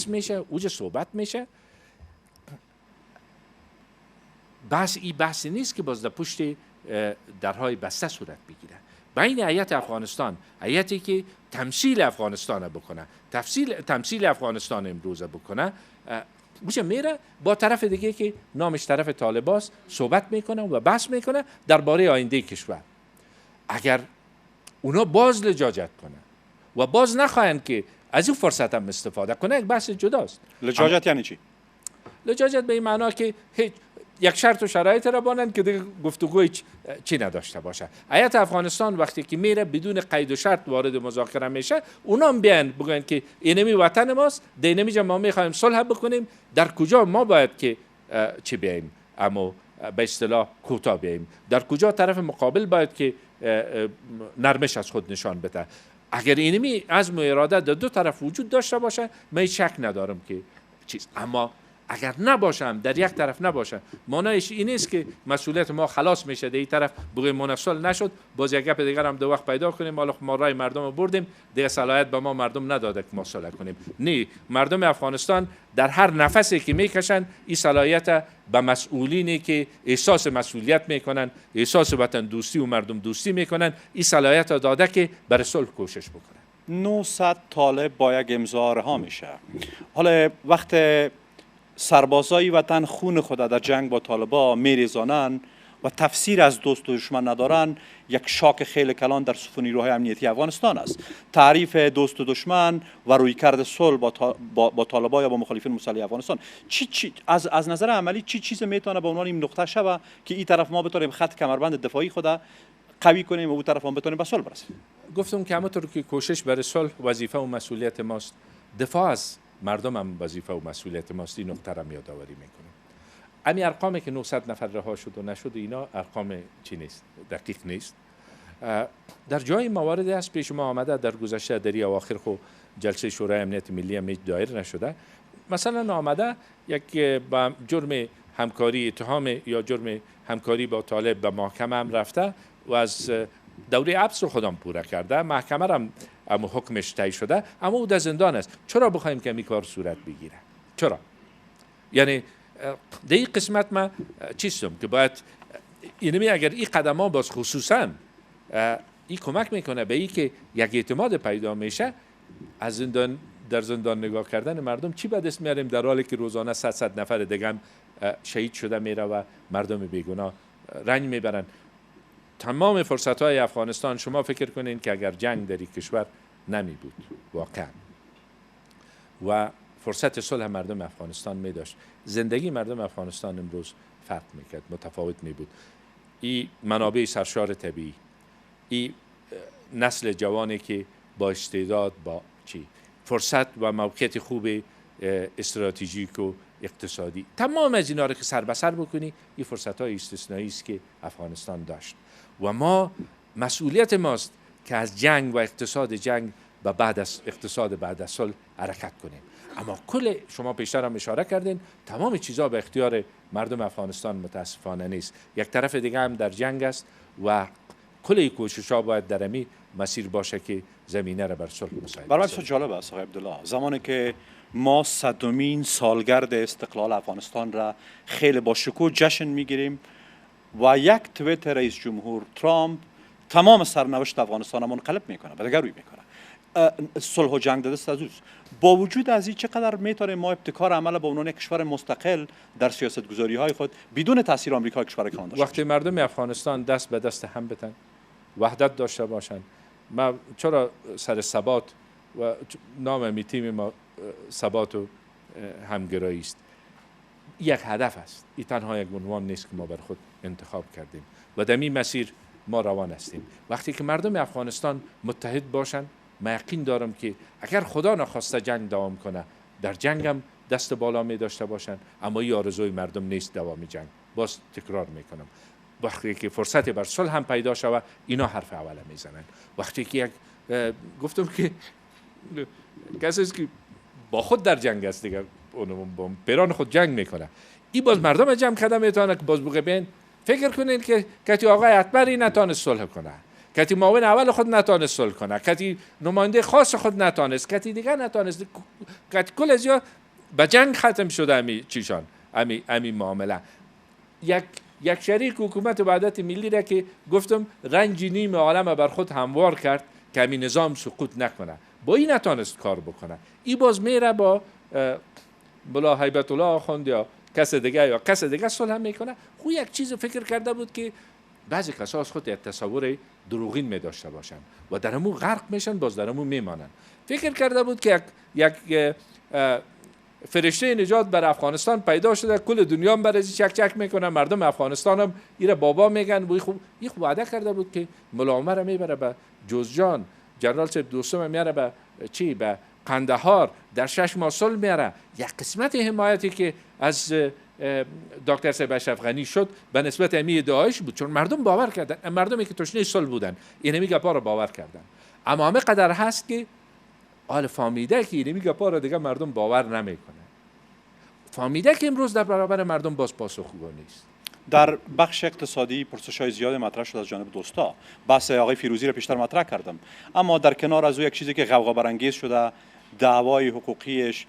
میشه، اوجه صحبت میشه. بحثی نیست که باز در پشت درهای بسته صورت بگیره. بین هیئت افغانستان، هیئتی که تمثیل افغانستان بکنه، تمثیل افغانستان امروز بکنه، میشه میره با طرف دیگه که نامش طرف طالباست صحبت میکنه و بحث میکنه درباره آینده کشور. اگر اونا باز لجاجت کنه و باز نخواهند که از این فرصت هم استفاده کنه، یک بحث جداست. لجاجت یعنی چی؟ لجاجت به این معنا که یک شرط و شرایط را بانند که دیگه گفتگوی چی نداشته باشه. هیئت افغانستان وقتی که میره بدون قید و شرط وارد مذاکره میشه، اونا هم بیان بگن که اینمی وطن ماست، دینمی جا ما میخوایم صلح بکنیم، در کجا ما باید که چی بیاییم، اما به اصطلاح کوتاه بیاییم، در کجا طرف مقابل باید که نرمش از خود نشان بده. اگر اینمی عزم و اراده در دو طرف وجود داشته باشه، من شک ندارم که چیز. اما اگر نباشم، در یک طرف نباشه، معنیش این است که مسئولیت ما خلاص میشه، در این طرف بگیم منفصل نشد، باز یک گپ دیگر هم دو وقت پیدا کنیم، حالا ما رای مردم رو بردیم، دیگه صلاحیت به ما مردم نداده که ما صلح کنیم. نه، مردم افغانستان در هر نفسی که میکشن این صلاحیت به مسئولینی که احساس مسئولیت میکنن، احساس وطن دوستی و مردم دوستی میکنن، این صلاحیت داده که برای صلح کوشش بکنن. 900 طالب با یک امضا رها میشه. حالا وقت سربازای وطن خون خود در جنگ با طالبا میریزانن و تفسیر از دوست و دشمن ندارن، یک شاک خیلی کلان در صفوف نیروهای امنیتی افغانستان است. تعریف دوست و دشمن و رویکرد صلح با طالبا یا با مخالفین مسلح افغانستان از نظر عملی چی چیز میتونه به عنوان این نقطه شوه که این طرف ما بتونیم خط کمربند دفاعی خود قوی کنیم و اون طرف ما بتونیم به صلح برسیم؟ گفتم که همونطور که کوشش برای صلح وظیفه و مسئولیت ماست، دفاع از مردم هم وظیفه و مسئولیت ماست. این نقطه را یادآوری میکنیم. امی ارقامی که 900 نفر رها شد و نشد، اینا ارقام چی نیست، دقیق نیست. در جای مواردی است پیش ما آمده در گذشته، در اواخر خو جلسه شورای امنیت ملی هم دایر نشده. مثلا آمده یک با جرم همکاری اتهام یا جرم همکاری با طالب به محکمه هم رفته و از دوره حبس رو خودم پوره کرده، محکمه هم اما حکمش تایید شده، اما او در زندان است. چرا بخوایم که این کار صورت بگیره؟ چرا؟ یعنی در این قسمت ما چیستم که باید اینمی اگر این قدم ها باز خصوصا این کمک میکنه به این که یک اعتماد پیدا میشه، از زندان در زندان نگاه کردن مردم چی به دست میاریم، در حالی که روزانه 100 نفر دیگه هم شهید شده میره و مردم بیگناه رنج میبرن. تمام فرصت‌های افغانستان، شما فکر کنین که اگر جنگ در این کشور نمی بود واقعا و فرصت صلح مردم افغانستان می داشت، زندگی مردم افغانستان امروز فرق میکرد، متفاوت می بود. این منابع سرشار طبیعی، این نسل جوانی که با استعداد، با فرصت و موقعیت خوب استراتژیک و اقتصادی، تمام از اینا رو که سر به سر بکنی، این فرصت‌های استثنایی است که افغانستان داشت و ما مسئولیت ماست که از جنگ و اقتصاد جنگ و بعد از اقتصاد بعد از صلح حرکت کنیم. اما کل شما پیشتر هم اشاره کردین، تمام چیزا به اختیار مردم افغانستان متاسفانه نیست. یک طرف دیگه هم در جنگ است و کل کوشش‌ها باید در امی مسیر باشه که زمینه را بر صلح مساعد. برای من جالب است آقای عبدالله، زمانی که ما 100مین سالگرد استقلال افغانستان را خیلی با شکوه جشن میگیریم و یک توییت رئیس جمهور ترامپ تمام سرنوشت افغانستان را منقلب میکنه، به دگر روی میکنه. صلح و جنگ دست از اوست. با وجود از این چقدر میتونه ما ابتکار عمل به عنوان یک کشور مستقل در سیاست گذاری های خود بدون تاثیر آمریکا کشور کلان داشته. وقتی مردم افغانستان دست به دست هم بتن، وحدت داشته باشند، ما چرا سر ثبات و نام می تیم ما ثبات و همگرایی است، یک هدف است، این تنها یک عنوان نیست که ما بر خود انتخاب کردیم و در این مسیر ما روان هستیم. وقتی که مردم افغانستان متحد باشند، من یقین دارم که اگر خدا نخواسته جنگ دوام کنه، در جنگ هم دست بالا می داشته باشند، اما این آرزوی مردم نیست دوام جنگ. باز تکرار میکنم، وقتی که فرصت بر صلح هم پیدا شود، اینا حرف اوله میزنن. وقتی که یک گفتم که کسی است که با خود در جنگ است دیگه، با پیران خود جنگ میکنه، این باز مردم جمع کرده میتونه که باز بگه فکر کنین که کتی آقای اکبری نتانست صلح کنه، کتی معاون اول خود نتانست صلح کنه، کتی نماینده خاص خود نتانست، کتی دیگه نتانست، کتی کل از یا به جنگ ختم شده امی چیشان، امی معامله. یک شریک حکومت وحدت ملی را که گفتم رنج نیم عالم بر خود هموار کرد که همین نظام سقوط نکنه، با این نتانست کار بکنه. این باز میره با ملا هیبت الله آخوند یا کس دیگه صلح میکنه. خو یک چیز فکر کرده بود که بعضی کسا از خود یک تصور دروغین می داشته باشن و در همون غرق میشن، باز در همون میمانن. فکر کرده بود که یک فرشته نجات بر افغانستان پیدا شده، کل دنیا هم برای چک چک میکنه، مردم افغانستان هم ایره بابا میگن. و این خوب وعده کرده بود که ملا عمر میبره به جوزجان، جنرال صاحب دوستم میاره به به قندهار، در 6 ماه صلح میاره. یک قسمت حمایتی که از دکتر صاحب اشرف غنی شد به نسبت امی ادعایش بود، چون مردم باور کردن، مردمی که تشنه صلح بودن اینمی گپا رو باور کردن. اما همه قدر هست که حال فهمیده که اینمی گپا رو دیگه مردم باور نمیکنه، فهمیده که امروز در برابر مردم باز پاسخگو نیست. در بخش اقتصادی پرسش‌های زیاد مطرح شد از جانب دوستا. بحث آقای فیروزی را پیشتر مطرح کردم، اما در کنار از او یک چیزی که غوغا برانگیز شده، دعوای حقوقیش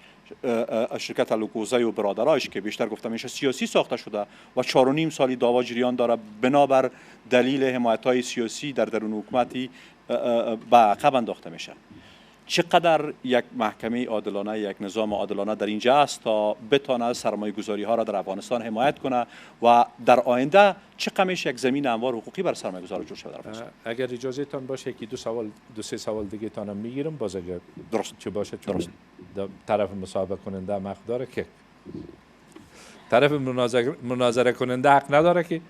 شرکت لوکوزای و برادرایش که بیشتر گفتم میشه سیاسی ساخته شده و 4.5 سالی دعوا جریان داره بنابر دلیل حمایت‌های سیاسی در درون حکومتی به عقب انداخته میشه. چقدر یک محکمه عادلانه، یک نظام عادلانه در اینجا است تا بتونه سرمایه گذاری ها را در افغانستان حمایت کنه و در آینده چقدر یک زمین هموار حقوقی بر سرمایه گذار جور شود در افغانستان؟ اگر اجازه تان باشه که دو سه سوال دیگه تانم میگیرم، باز اگر درست چه باشه، چون طرف مصاحبه کننده حق داره که طرف مناظره کننده حق نداره که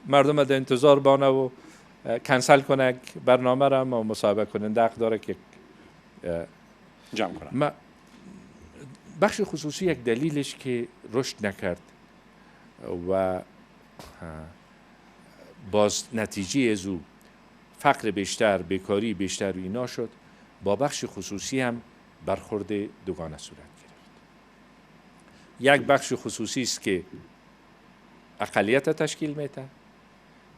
مردم در انتظار بانه و کنسل کنه برنامه را، و مصاحبه کننده حق داره که جمع کنم. بخش خصوصی یک دلیلش که رشد نکرد و باز نتیجه از او فقر بیشتر، بیکاری بیشتر و اینا شد، با بخش خصوصی هم برخورد دوگانه صورت گرفت. یک بخش خصوصی است که اقلیت تشکیل میده،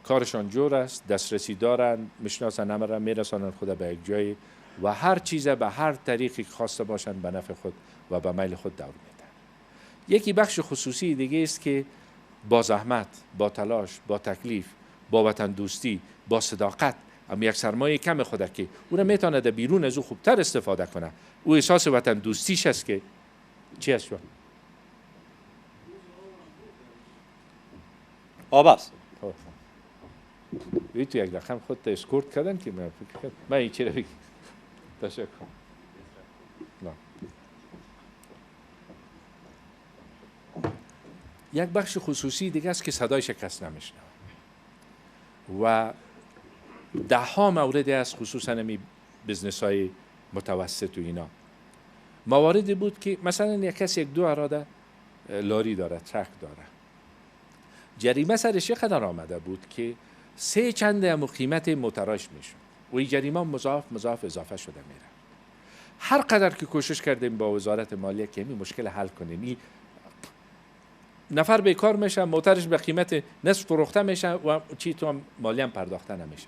کارشان جور است، دسترسی دارن، میشناسن، همه را میرسانن خود به یک جای و هر چیز به هر طریقی خواسته باشن به نفع خود و به میل خود دور میدن. یکی بخش خصوصی دیگه است که با زحمت، با تلاش، با تکلیف، با وطن دوستی، با صداقت، اما یک سرمایه کم خوده که او را میتونه در بیرون از او خوبتر استفاده کنه. او احساس وطن دوستیش است که چی است شو؟ آب است. تو یک رقم خودت اسکورت کردن که من فکر کردم من این چی رو بگم. تشکر. نه. یک بخش خصوصی دیگه است که صدایش کس نمیشنوه و ده ها مورد است، خصوصا این بزنس های متوسط و اینا. مواردی بود که مثلا یک کس یک دو اراده لاری داره، ترک داره، جریمه سرش قدر آمده بود که 3 چند امو قیمت موتراش میشد و این جریمه مضاعف اضافه شده میره. هر قدر که کوشش کردیم با وزارت مالیه که این مشکل حل کنیم، این نفر بیکار میشه، موترش به قیمت نصف فروخته میشه و چی تو هم مالیه هم پرداخته نمیشه.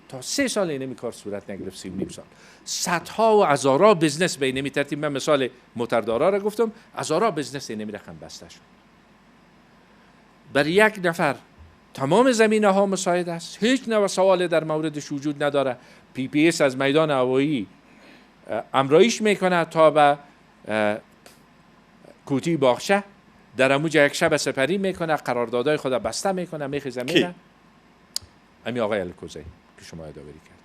تا 3 سال این کار صورت نگرفت، 3.5 سال. صدها و هزارها بزنس به این ترتیب، من مثال موتردارا را گفتم، هزارها بزنس این رقم بسته شد. برای یک نفر تمام زمینه ها مساعد است، هیچ نوع سوال در موردش وجود نداره. PPS از میدان هوایی امرایش میکنه تا به کوتی باغچه، در اموجه یک شب سپری میکنه، قراردادهای خود بسته میکنه، میخیزه میره. امی آقای الکوزی که شما یادآوری کردید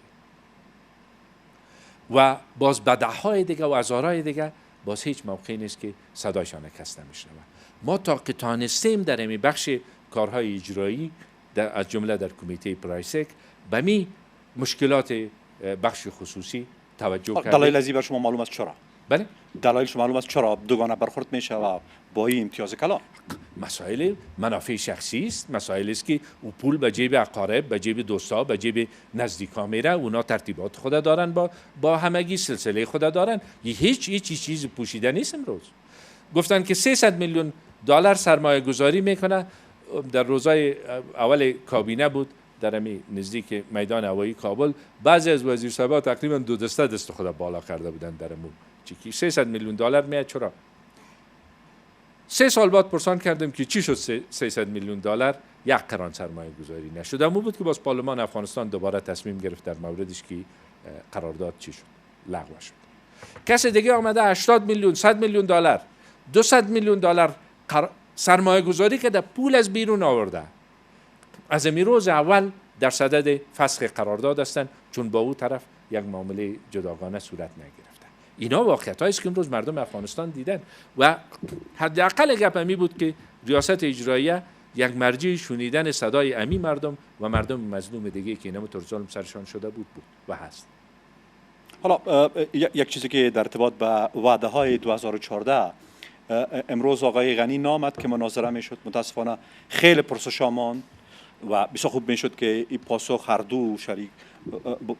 و باز بدعهای دیگه و هزارهای دیگه، باز هیچ موقعی نیست که صدایشان کس نمیشنوه. ما تا که تانستیم در این بخش کارهای اجرایی از جمله در کمیته پرایسک به می مشکلات بخش خصوصی توجه کردیم. دلایل ازی بر شما معلوم است چرا؟ بله؟ دلایلش معلوم است چرا دوگانه برخورد میشه و با این امتیاز کلان؟ مسائل منافع شخصی است، مسائل است که او پول به جیب اقارب، به جیب دوستا، به جیب نزدیکا میره، اونا ترتیبات خود دارن، با همگی سلسله خود دارن. هیچ چیز پوشیده نیست. امروز گفتن که 300 میلیون دلار سرمایه گذاری میکنه. در روزای اول کابینه بود در امی نزدیک میدان هوایی کابل، بعضی از وزیر صاحبا تقریبا 2 دست خود بالا کرده بودن در امو چیکی 300 میلیون دلار میاد. چرا 3 سال بعد پرسان کردیم که چی شد 300 میلیون دلار یک قران سرمایه گذاری نشد؟ امو بود که باز پارلمان افغانستان دوباره تصمیم گرفت در موردش که قرارداد چی شد، لغو شد. کس دیگه آمده 80 میلیون 100 میلیون دلار 200 میلیون دلار سرمایه گذاری که در پول از بیرون آورده. از امی روز اول در صدد فسخ قرارداد هستند، چون با او طرف یک معامله جداگانه صورت نگرفته. اینا واقعیت است که امروز مردم افغانستان دیدن و حداقل گپ امی بود که ریاست اجراییه یک مرجع شنیدن صدای امی مردم و مردم مظلوم دیگه که اینم طور ظلم سرشان شده بود و هست. حالا یک چیزی که در ارتباط به وعده های 2014 امروز آقای غنی نامد که مناظره میشد، متاسفانه خیلی پرسش ماند و بسیار خوب میشد که این پاسخ هر دو شریک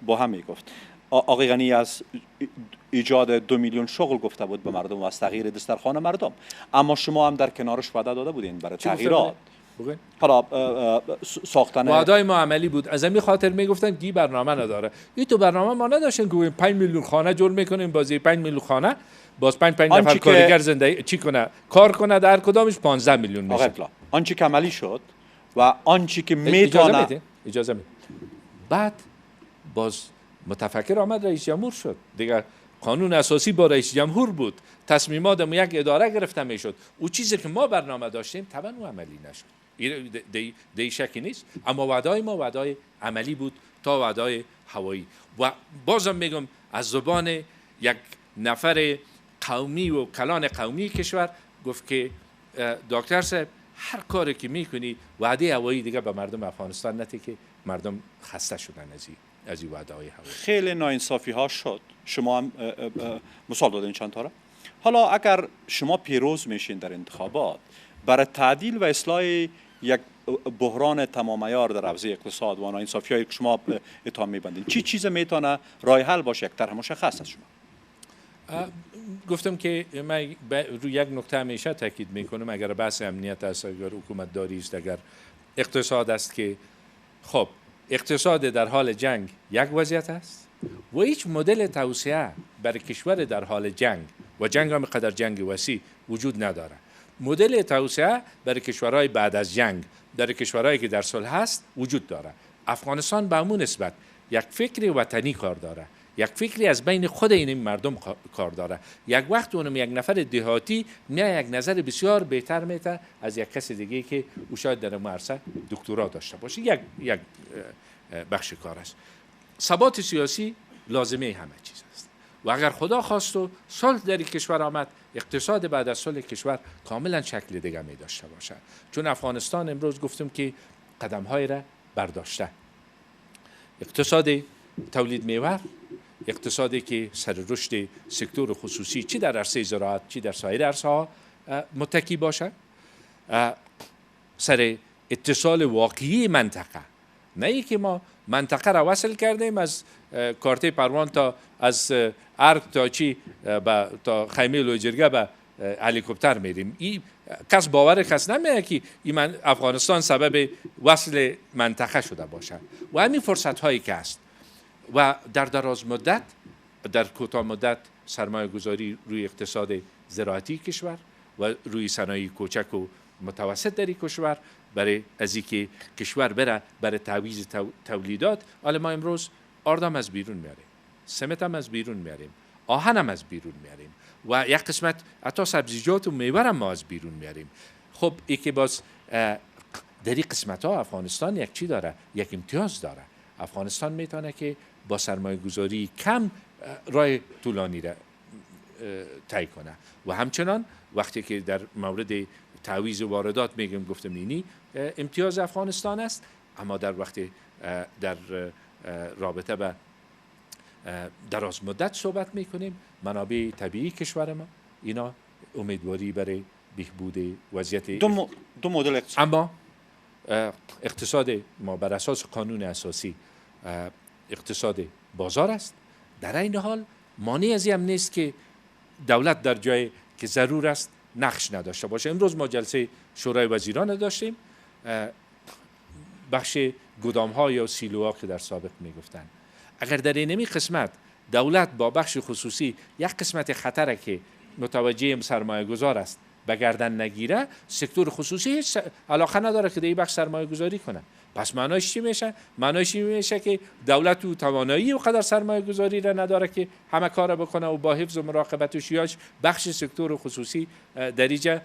با هم میگفت. آقای غنی از ایجاد 2 میلیون شغل گفته بود به مردم و از تغییر دسترخوان مردم، اما شما هم در کنارش وعده داده بودین برای تغییرات. حالا ساختن وعده‌های ما عملی بود. از همین خاطر میگفتن کی برنامه نداره. این تو برنامه ما نداشتن که 5 میلیون خانه جور میکنیم، بازی 5 میلیون خانه باز 5 نفر کارگر زندگی چی کنه، کار کنه، در کدامش 15 میلیون میشه. آنچه که عملی شد و آنچه که میتونه اجازه میده. بعد باز متفکر آمد رئیس جمهور شد دیگه. قانون اساسی با رئیس جمهور بود، تصمیمات یک اداره گرفته میشد. او چیزی که ما برنامه داشتیم طبعا او عملی نشد، دی شکی نیست. اما وعده‌های ما وعده‌های عملی بود تا وعده‌های هوایی. و بازم میگم از زبان یک نفر قومی و کلان قومی کشور گفت که دکتر صاحب هر کاری که میکنی وعده هوایی دیگه به مردم افغانستان نتی که مردم خسته شدن از این وعده های هوایی. خیلی ناانصافی ها شد. شما هم مثال دادین چند تا را. حالا اگر شما پیروز میشین در انتخابات، برای تعدیل و اصلاح یک بحران تمام عیار در حوزه اقتصاد و ناانصافی هایی که شما اتهام میبندین، چی چیز میتونه راه حل باشه؟ یک طرح مشخص از شما. گفتم که من روی یک نکته همیشه تاکید میکنم. اگر بحث امنیت است، اگر حکومت داری است، اگر اقتصاد است، که خب اقتصاد در حال جنگ یک وضعیت است و هیچ مدل توسعه برای کشور در حال جنگ و جنگ هم قدر جنگ وسیع وجود نداره. مدل توسعه برای کشورهای بعد از جنگ، در کشورهایی که در صلح هست وجود داره. افغانستان به همون نسبت یک فکر وطنی کار داره، یک فکری از بین خود این مردم کار داره. یک وقت اونم یک نفر دهاتی میاد یک نظر بسیار بهتر میته از یک کس دیگه که او شاید در عرصه دکترا داشته باشه. یک بخش کار است. ثبات سیاسی لازمه همه چیز است و اگر خدا خواست و صلح در کشور آمد، اقتصاد بعد از صلح کشور کاملا شکل دیگه می داشته باشد. چون افغانستان امروز گفتم که قدم‌های را برداشته. اقتصاد تولید میوه، اقتصادی که سر رشد سکتور خصوصی چی در عرصه زراعت چی در سایر عرصه‌ها متکی باشد، سر اتصال واقعی منطقه، نه ای که ما منطقه را وصل کردیم از کارته پروان تا از ارگ تا چی تا خیمه لوجرگه به هلیکوپتر میریم. این کس باور کس نمیه که این افغانستان سبب وصل منطقه شده باشد و همین فرصت هایی که است و در دراز مدت در کوتاه مدت سرمایه گذاری روی اقتصاد زراعتی کشور و روی صنایع کوچک و متوسط در کشور برای از اینکه کشور بره برای تعویض تولیدات. حالا ما امروز آردم از بیرون میاریم، سمت هم از بیرون میاریم، آهن هم از بیرون میاریم و یک قسمت حتی سبزیجات و میوه هم ما از بیرون میاریم. خب ای که باز در این قسمت ها افغانستان یک چی داره، یک امتیاز داره. افغانستان میتونه که با سرمایه گذاری کم راه طولانی را طی کنه و همچنان وقتی که در مورد تعویض واردات میگم گفتم اینی امتیاز افغانستان است، اما در وقتی در رابطه به دراز مدت صحبت میکنیم منابع طبیعی کشور ما اینا امیدواری برای بهبود وضعیت دو مدل اقتصاد. اما اقتصاد ما بر اساس قانون اساسی اقتصاد بازار است. در این حال مانع از این هم نیست که دولت در جای که ضرور است نقش نداشته باشه. امروز ما جلسه شورای وزیران داشتیم، بخش گدام ها یا سیلوها که در سابق میگفتن اگر در این قسمت دولت با بخش خصوصی یک قسمت خطره که متوجه سرمایه گذار است به گردن نگیره، سکتور خصوصی هیچ علاقه نداره که در این بخش سرمایه گذاری کنه. پس معنایش چی میشه؟ معنایش این میشه که دولت و توانایی و قدر سرمایه گذاری را نداره که همه کار بکنه و با حفظ و مراقبت و شیاش بخش سکتور خصوصی در اینجا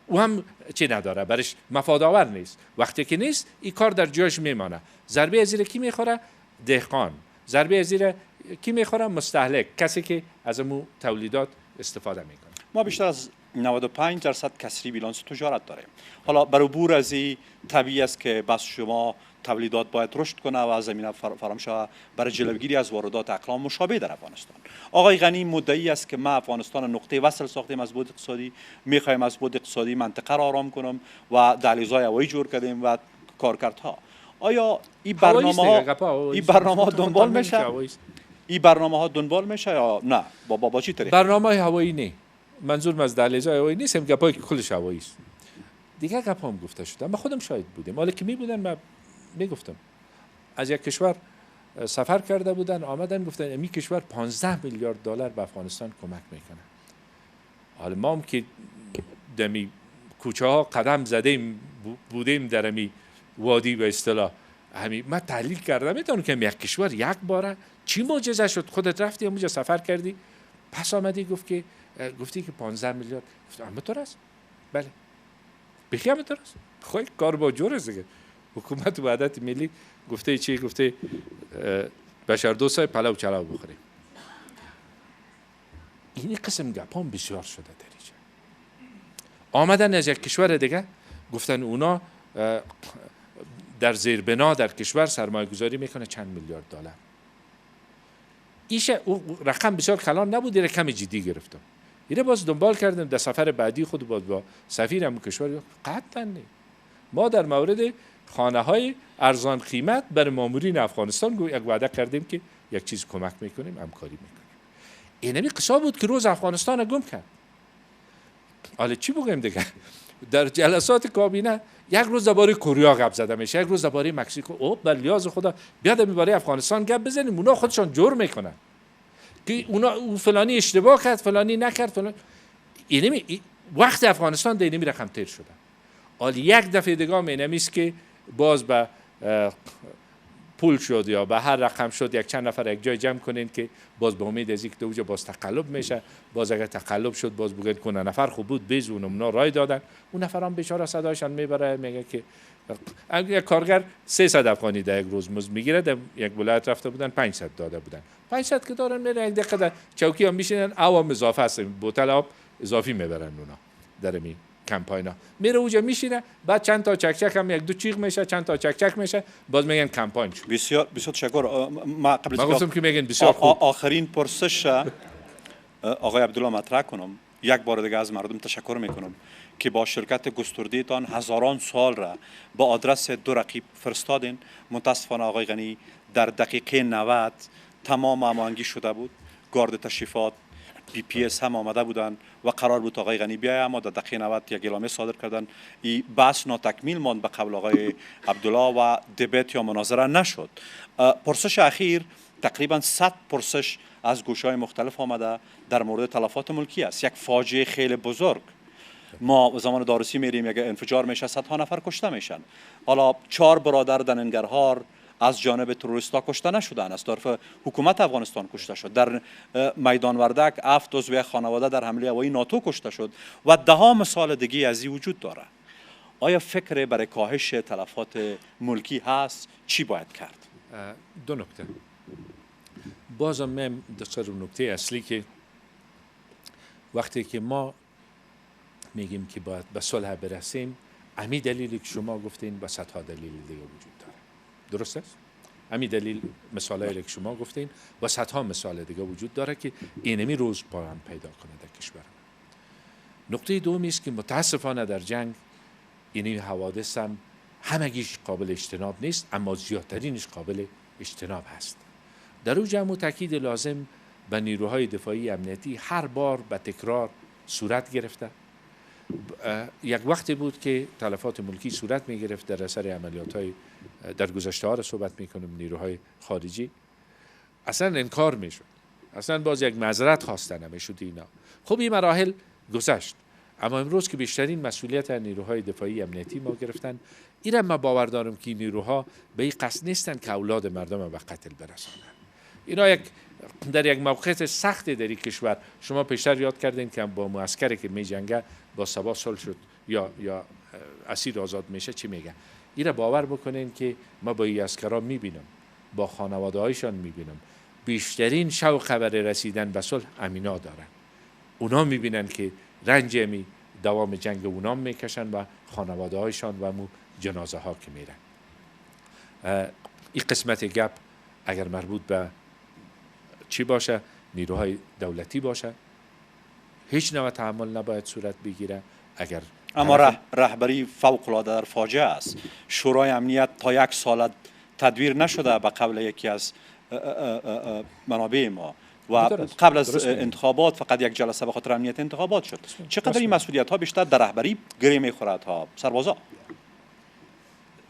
او هم چی نداره، برش مفادآور نیست. وقتی که نیست این کار در جاش میمانه. ضربه از زیر کی میخوره؟ دهقان. ضربه از زیر کی میخوره؟ مستهلک، کسی که از مو تولیدات استفاده میکنه. ما بیشتر از 95% کسری بیلانس تجارت داریم. حالا برای عبور از این طبیعی است که بس شما تولیدات باید رشد کنه و زمینه فراهم شود برای جلوگیری از واردات اقلام مشابه در افغانستان. آقای غنی مدعی است که ما افغانستان نقطه وصل ساختیم از بود اقتصادی، میخوایم از بود اقتصادی منطقه را آرام کنیم و دهلیزهای هوایی جور کردیم و کارکردها. آیا این برنامه ها دنبال میشه؟ این برنامه ها دنبال میشه یا نه؟ با چی طریق؟ برنامه هوایی نه. منظورم از دهلیزهای هوایی نیست، هم گپایی که کلش هوایی است. دیگه گپام گفته شده. من خودم شاهد بودم. حالا که میبودن من میگفتم از یک کشور سفر کرده بودن آمدن گفتن این کشور 15 میلیارد دلار به افغانستان کمک میکنه. حالا ما هم که دمی کوچه ها قدم زدیم بودیم در می وادی به اصطلاح همین من تحلیل کردم میتونم که یک کشور یک باره چی معجزه شد خودت رفتی اونجا سفر کردی پس آمدی گفتی که 15 میلیارد. گفتم همینطور است؟ بله بخی همینطور است. خب کار با جور است دیگه. حکومت وحدت ملی گفته چی؟ گفته بشر 2 سال پلو چلاو بخوریم. این قسم گپام بسیار شده در اینجا. آمدن از یک کشور دیگه گفتن اونا در زیربنا در کشور سرمایه گذاری میکنه چند میلیارد دلار. ایشه رقم بسیار کلان نبود، رقم جدی گرفتم. اینه باز دنبال کردم در سفر بعدی خود باز با سفیرم کشور قطعا نه. ما در مورد خانه های ارزان قیمت برای مامورین افغانستان یک وعده کردیم که یک چیز کمک میکنیم، همکاری میکنیم. اینمی قصه بود که روز افغانستان گم کرد. حالا چی بگیم دیگه؟ در جلسات کابینه یک روز درباره کره گپ زده میشه، یک روز درباره مکزیکو. او بلیاز خدا بیاد درباره افغانستان گپ بزنیم. اونا خودشون جور میکنن که اونا فلانی اشتباه کرد، فلانی نکرد، فلان. اینمی وقت افغانستان در اینمی رقم تیر شده. حالا یک دفعه دیگه اینمی است که باز به پول شد یا به هر رقم شد یک چند نفر یک جای جمع کنین که باز به امید از اینکه دوجا باز تقلب میشه. باز اگر تقلب شد باز بگن کنه نفر خوب بود بیز اونم رای دادن. اون نفرام بیچاره صدایشان میبره میگه که یک کارگر 300 افغانی در یک روز مزد میگیره، در یک ولایت رفته بودن 500 داده بودن. 500 که دارن میره یک دقیقه در چوکی ها میشینن، عوام اضافه است، بوتل آب اضافی میبرن اونا در می کمپاینا. میره اونجا میشینه، بعد چند تا چکچک هم یک دو چیغ میشه، چند تا چکچک میشه، باز میگن کمپاین شد. بسیار تشکر. ما گفتم که میگن بسیار خوب. آخرین پرسش آقای عبدالله مطرح کنم. یک بار دیگه از مردم تشکر میکنم که با شرکت گسترده تان هزاران سال را با آدرس دو رقیب فرستادین. متاسفانه آقای غنی در دقیقه 90 تمام هماهنگی شده بود، گارد تشریفات PPS هم آمده بودن و قرار بود آقای غنی بیاید، اما در دقیقه 90 یک اعلامیه صادر کردن. این بحث ناتکمیل ماند به قول آقای عبدالله و دبیت یا مناظره نشد. پرسش اخیر تقریبا 100 پرسش از گوشه‌های مختلف آمده در مورد تلفات ملکی است. یک فاجعه خیلی بزرگ. ما زمان دارسی میریم، یک انفجار میشه، صدها نفر کشته میشن. حالا 4 برادر در ننگرهار از جانب تروریستا کشته نشدن، از طرف حکومت افغانستان کشته شد. در میدان وردک 7 عضو خانواده در حمله هوایی ناتو کشته شد و ده مثال دیگه از این وجود داره. آیا فکر برای کاهش تلفات ملکی هست؟ چی باید کرد؟ دو نکته. بازم من در نکته اصلی که وقتی که ما میگیم که باید به صلح برسیم، همین دلیلی که شما گفتین و صدها دلیل دیگه وجود داره. درست است؟ همین دلیل مثالایی که شما گفتین و صدها مثال دیگه وجود داره که اینمی روز پایان پیدا کنه در کشور. نکته دومی است که متاسفانه در جنگ اینی حوادث هم همگیش قابل اجتناب نیست، اما زیادترینش قابل اجتناب هست. در او جمع و تاکید لازم به نیروهای دفاعی امنیتی هر بار به تکرار صورت گرفته. یک وقتی بود که تلفات ملکی صورت می گرفت در اثر عملیات‌های در گذشته ها را صحبت می کنیم، نیروهای خارجی اصلا انکار می شد، اصلا باز یک معذرت خواستن نمیشد اینا. خب این مراحل گذشت، اما امروز که بیشترین مسئولیت نیروهای دفاعی امنیتی ما گرفتن، این ما باور دارم که نیروها به این قصد نیستن که اولاد مردم به قتل برسانند. اینا در یک موقعیت سخت در این کشور، شما پیشتر یاد کردین که با معسکری که می جنگه با سبا صلح شد یا اسیر آزاد میشه چی میگه. این باور بکنین که ما با این عسکرا میبینم، با خانواده هایشان میبینم، بیشترین شوق برای رسیدن به صلح امینا دارن. اونا میبینن که رنج می دوام جنگ اونا میکشن و خانواده هایشان و مو جنازه ها که میرن. این قسمت گپ اگر مربوط به چی باشه، نیروهای دولتی باشه، هیچ نوع تحمل نباید صورت بگیره. اما رهبری فوق العاده در فاجعه است. شورای امنیت تا 1 سال تدویر نشده به قبل یکی از منابع ما و قبل از انتخابات فقط یک جلسه به خاطر امنیت انتخابات شد. چقدر این مسئولیت ها بیشتر در رهبری گره میخورد ها سربازا؟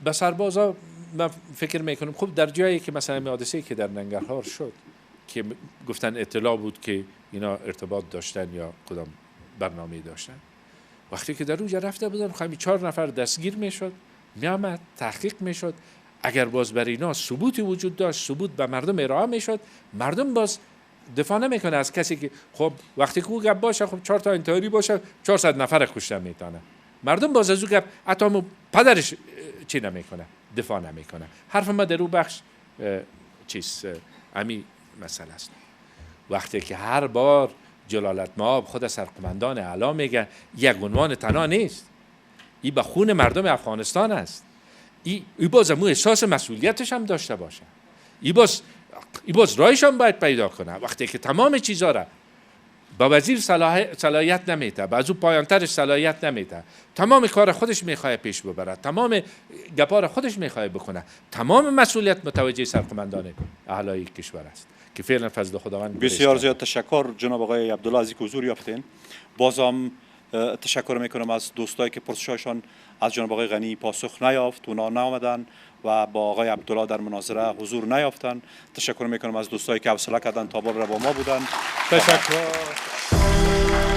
به سربازا من فکر میکنم خب در جایی که مثلا حادثه‌ای که در ننگرهار شد که گفتن اطلاع بود که اینا ارتباط داشتن یا کدام برنامه داشتن، وقتی که در اونجا رفته بودن خب 4 نفر دستگیر میشد، میامد تحقیق میشد. اگر باز بر اینا ثبوتی وجود داشت، ثبوت به مردم ارائه میشد، مردم باز دفاع نمیکنه از کسی که خب وقتی که او گپ باشه، خب 4 تا انتحاری باشه 400 نفر کشته میتونه، مردم باز از او گپ حتی پدرش چی نمیکنه، دفاع نمیکنه. حرف ما در او بخش امی مسئله است. وقتی که هر بار جلالت مآب خود سرقمندان اعلی میگه یک عنوان تنها نیست، این به خون مردم افغانستان است، این باز مو احساس مسئولیتش هم داشته باشه، این باز رایش هم باید پیدا کنه. وقتی که تمام چیزا را با وزیر صلاحیت نمیده، با از او پایانترش صلاحیت نمیده، تمام کار خودش میخواه پیش ببره، تمام گپار خودش میخواه بکنه، تمام مسئولیت متوجه سرقمندان اعلی کشور است که فعلا فضل خداوند. بسیار زیاد تشکر جناب آقای عبدالله از اینکه حضور یافتین. بازم تشکر میکنم از دوستایی که پرسشاشان از جناب آقای غنی پاسخ نیافت، اونا نآمدن و با آقای عبدالله در مناظره حضور نیافتن. تشکر میکنم از دوستایی که حوصله کردن تا با ما بودن. تشکر.